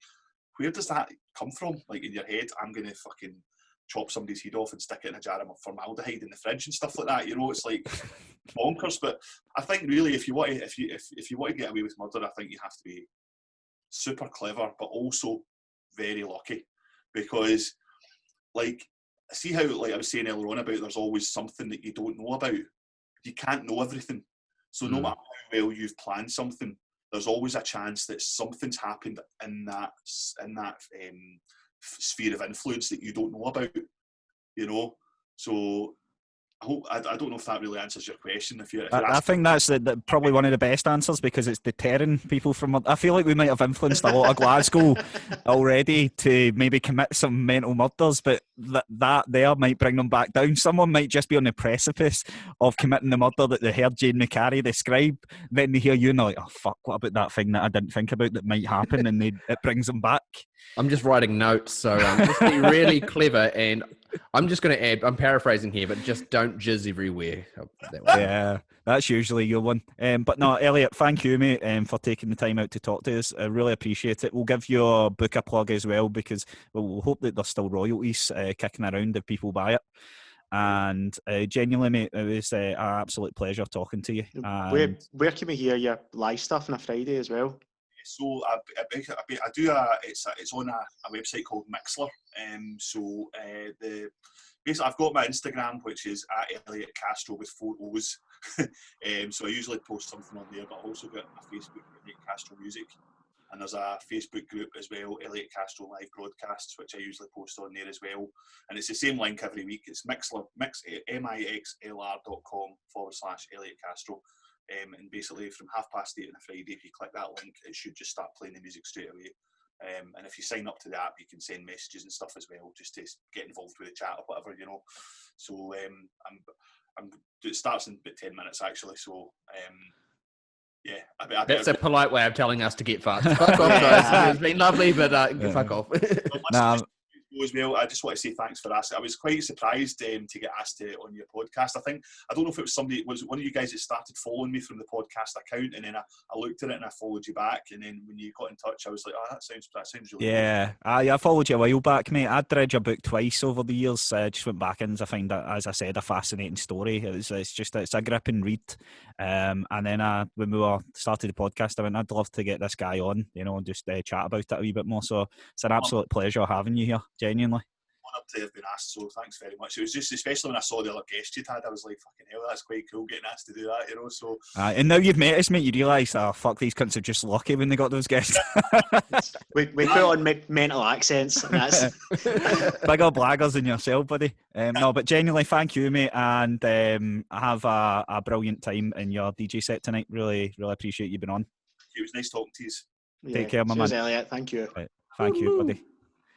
where does that come from? Like, in your head, I'm going to fucking chop somebody's head off and stick it in a jar of formaldehyde in the fridge and stuff like that. You know, it's like bonkers. But I think really, if you want to get away with murder, I think you have to be super clever, but also very lucky, because, like, see how, like I was saying earlier on about, there's always something that you don't know about. You can't know everything, so no matter how well you've planned something, there's always a chance that something's happened in that sphere of influence that you don't know about, you know. So I don't know if that really answers your question. If you're I asking, think that's probably one of the best answers because it's deterring people from. I feel like we might have influenced a lot of Glasgow already to maybe commit some mental murders, but that there might bring them back down. Someone might just be on the precipice of committing the murder that they heard Jane McCarry describe. Then they hear you and they're like, oh fuck, what about that thing that I didn't think about that might happen, and it brings them back. I'm just writing notes, so just be really clever. And I'm just going to add, I'm paraphrasing here, but just don't jizz everywhere. Yeah, that's usually your one. But no, Elliot, thank you, mate, for taking the time out to talk to us. I really appreciate it. We'll give your book a plug as well because we'll hope that there's still royalties kicking around if people buy it. And genuinely, mate, it was an absolute pleasure talking to you. Where can we hear your live stuff on a Friday as well? So I do it's on a website called Mixler. Basically I've got my Instagram, which is at Elliot Castro with 4 O's. So I usually post something on there, but I've also got a Facebook, Elliot Castro Music, and there's a Facebook group as well, Elliot Castro Live Broadcasts, which I usually post on there as well. And it's the same link every week. It's mixlr.com/Elliot Castro. And basically from 8:30 on a Friday, if you click that link, it should just start playing the music straight away. And if you sign up to the app, you can send messages and stuff as well, just to get involved with the chat or whatever, you know. So it starts in about 10 minutes actually. So yeah, that's a polite way of telling us to get fucked. Fuck off, guys. It's been lovely, but fuck off. As well, I just want to say thanks for asking. I was quite surprised to get asked on your podcast. I don't know if it was was it one of you guys that started following me from the podcast account, and then I looked at it and I followed you back, and then when you got in touch, I was like, oh, that sounds really good. I followed you a while back, mate. I'd read your book twice over the years. I just went back and I find that, as I said, a fascinating story. It's a gripping read. And then when we started the podcast, I went, I'd love to get this guy on, you know, and just chat about it a wee bit more. So it's an absolute pleasure having you here. Genuinely. Honored to have been asked, so thanks very much. It was just, especially when I saw the other guest you'd had, I was like, fucking hell, that's quite cool getting asked to do that, you know. So and now you've met us, mate, you realise, oh fuck, these cunts are just lucky when they got those guests. we put on mental accents, and that's bigger blaggers than yourself, buddy. No, but genuinely thank you, mate, and have a brilliant time in your DJ set tonight. Really appreciate you being on. It was nice talking to you. Take care, my man. Elliot, thank you. Right. Thank you, buddy.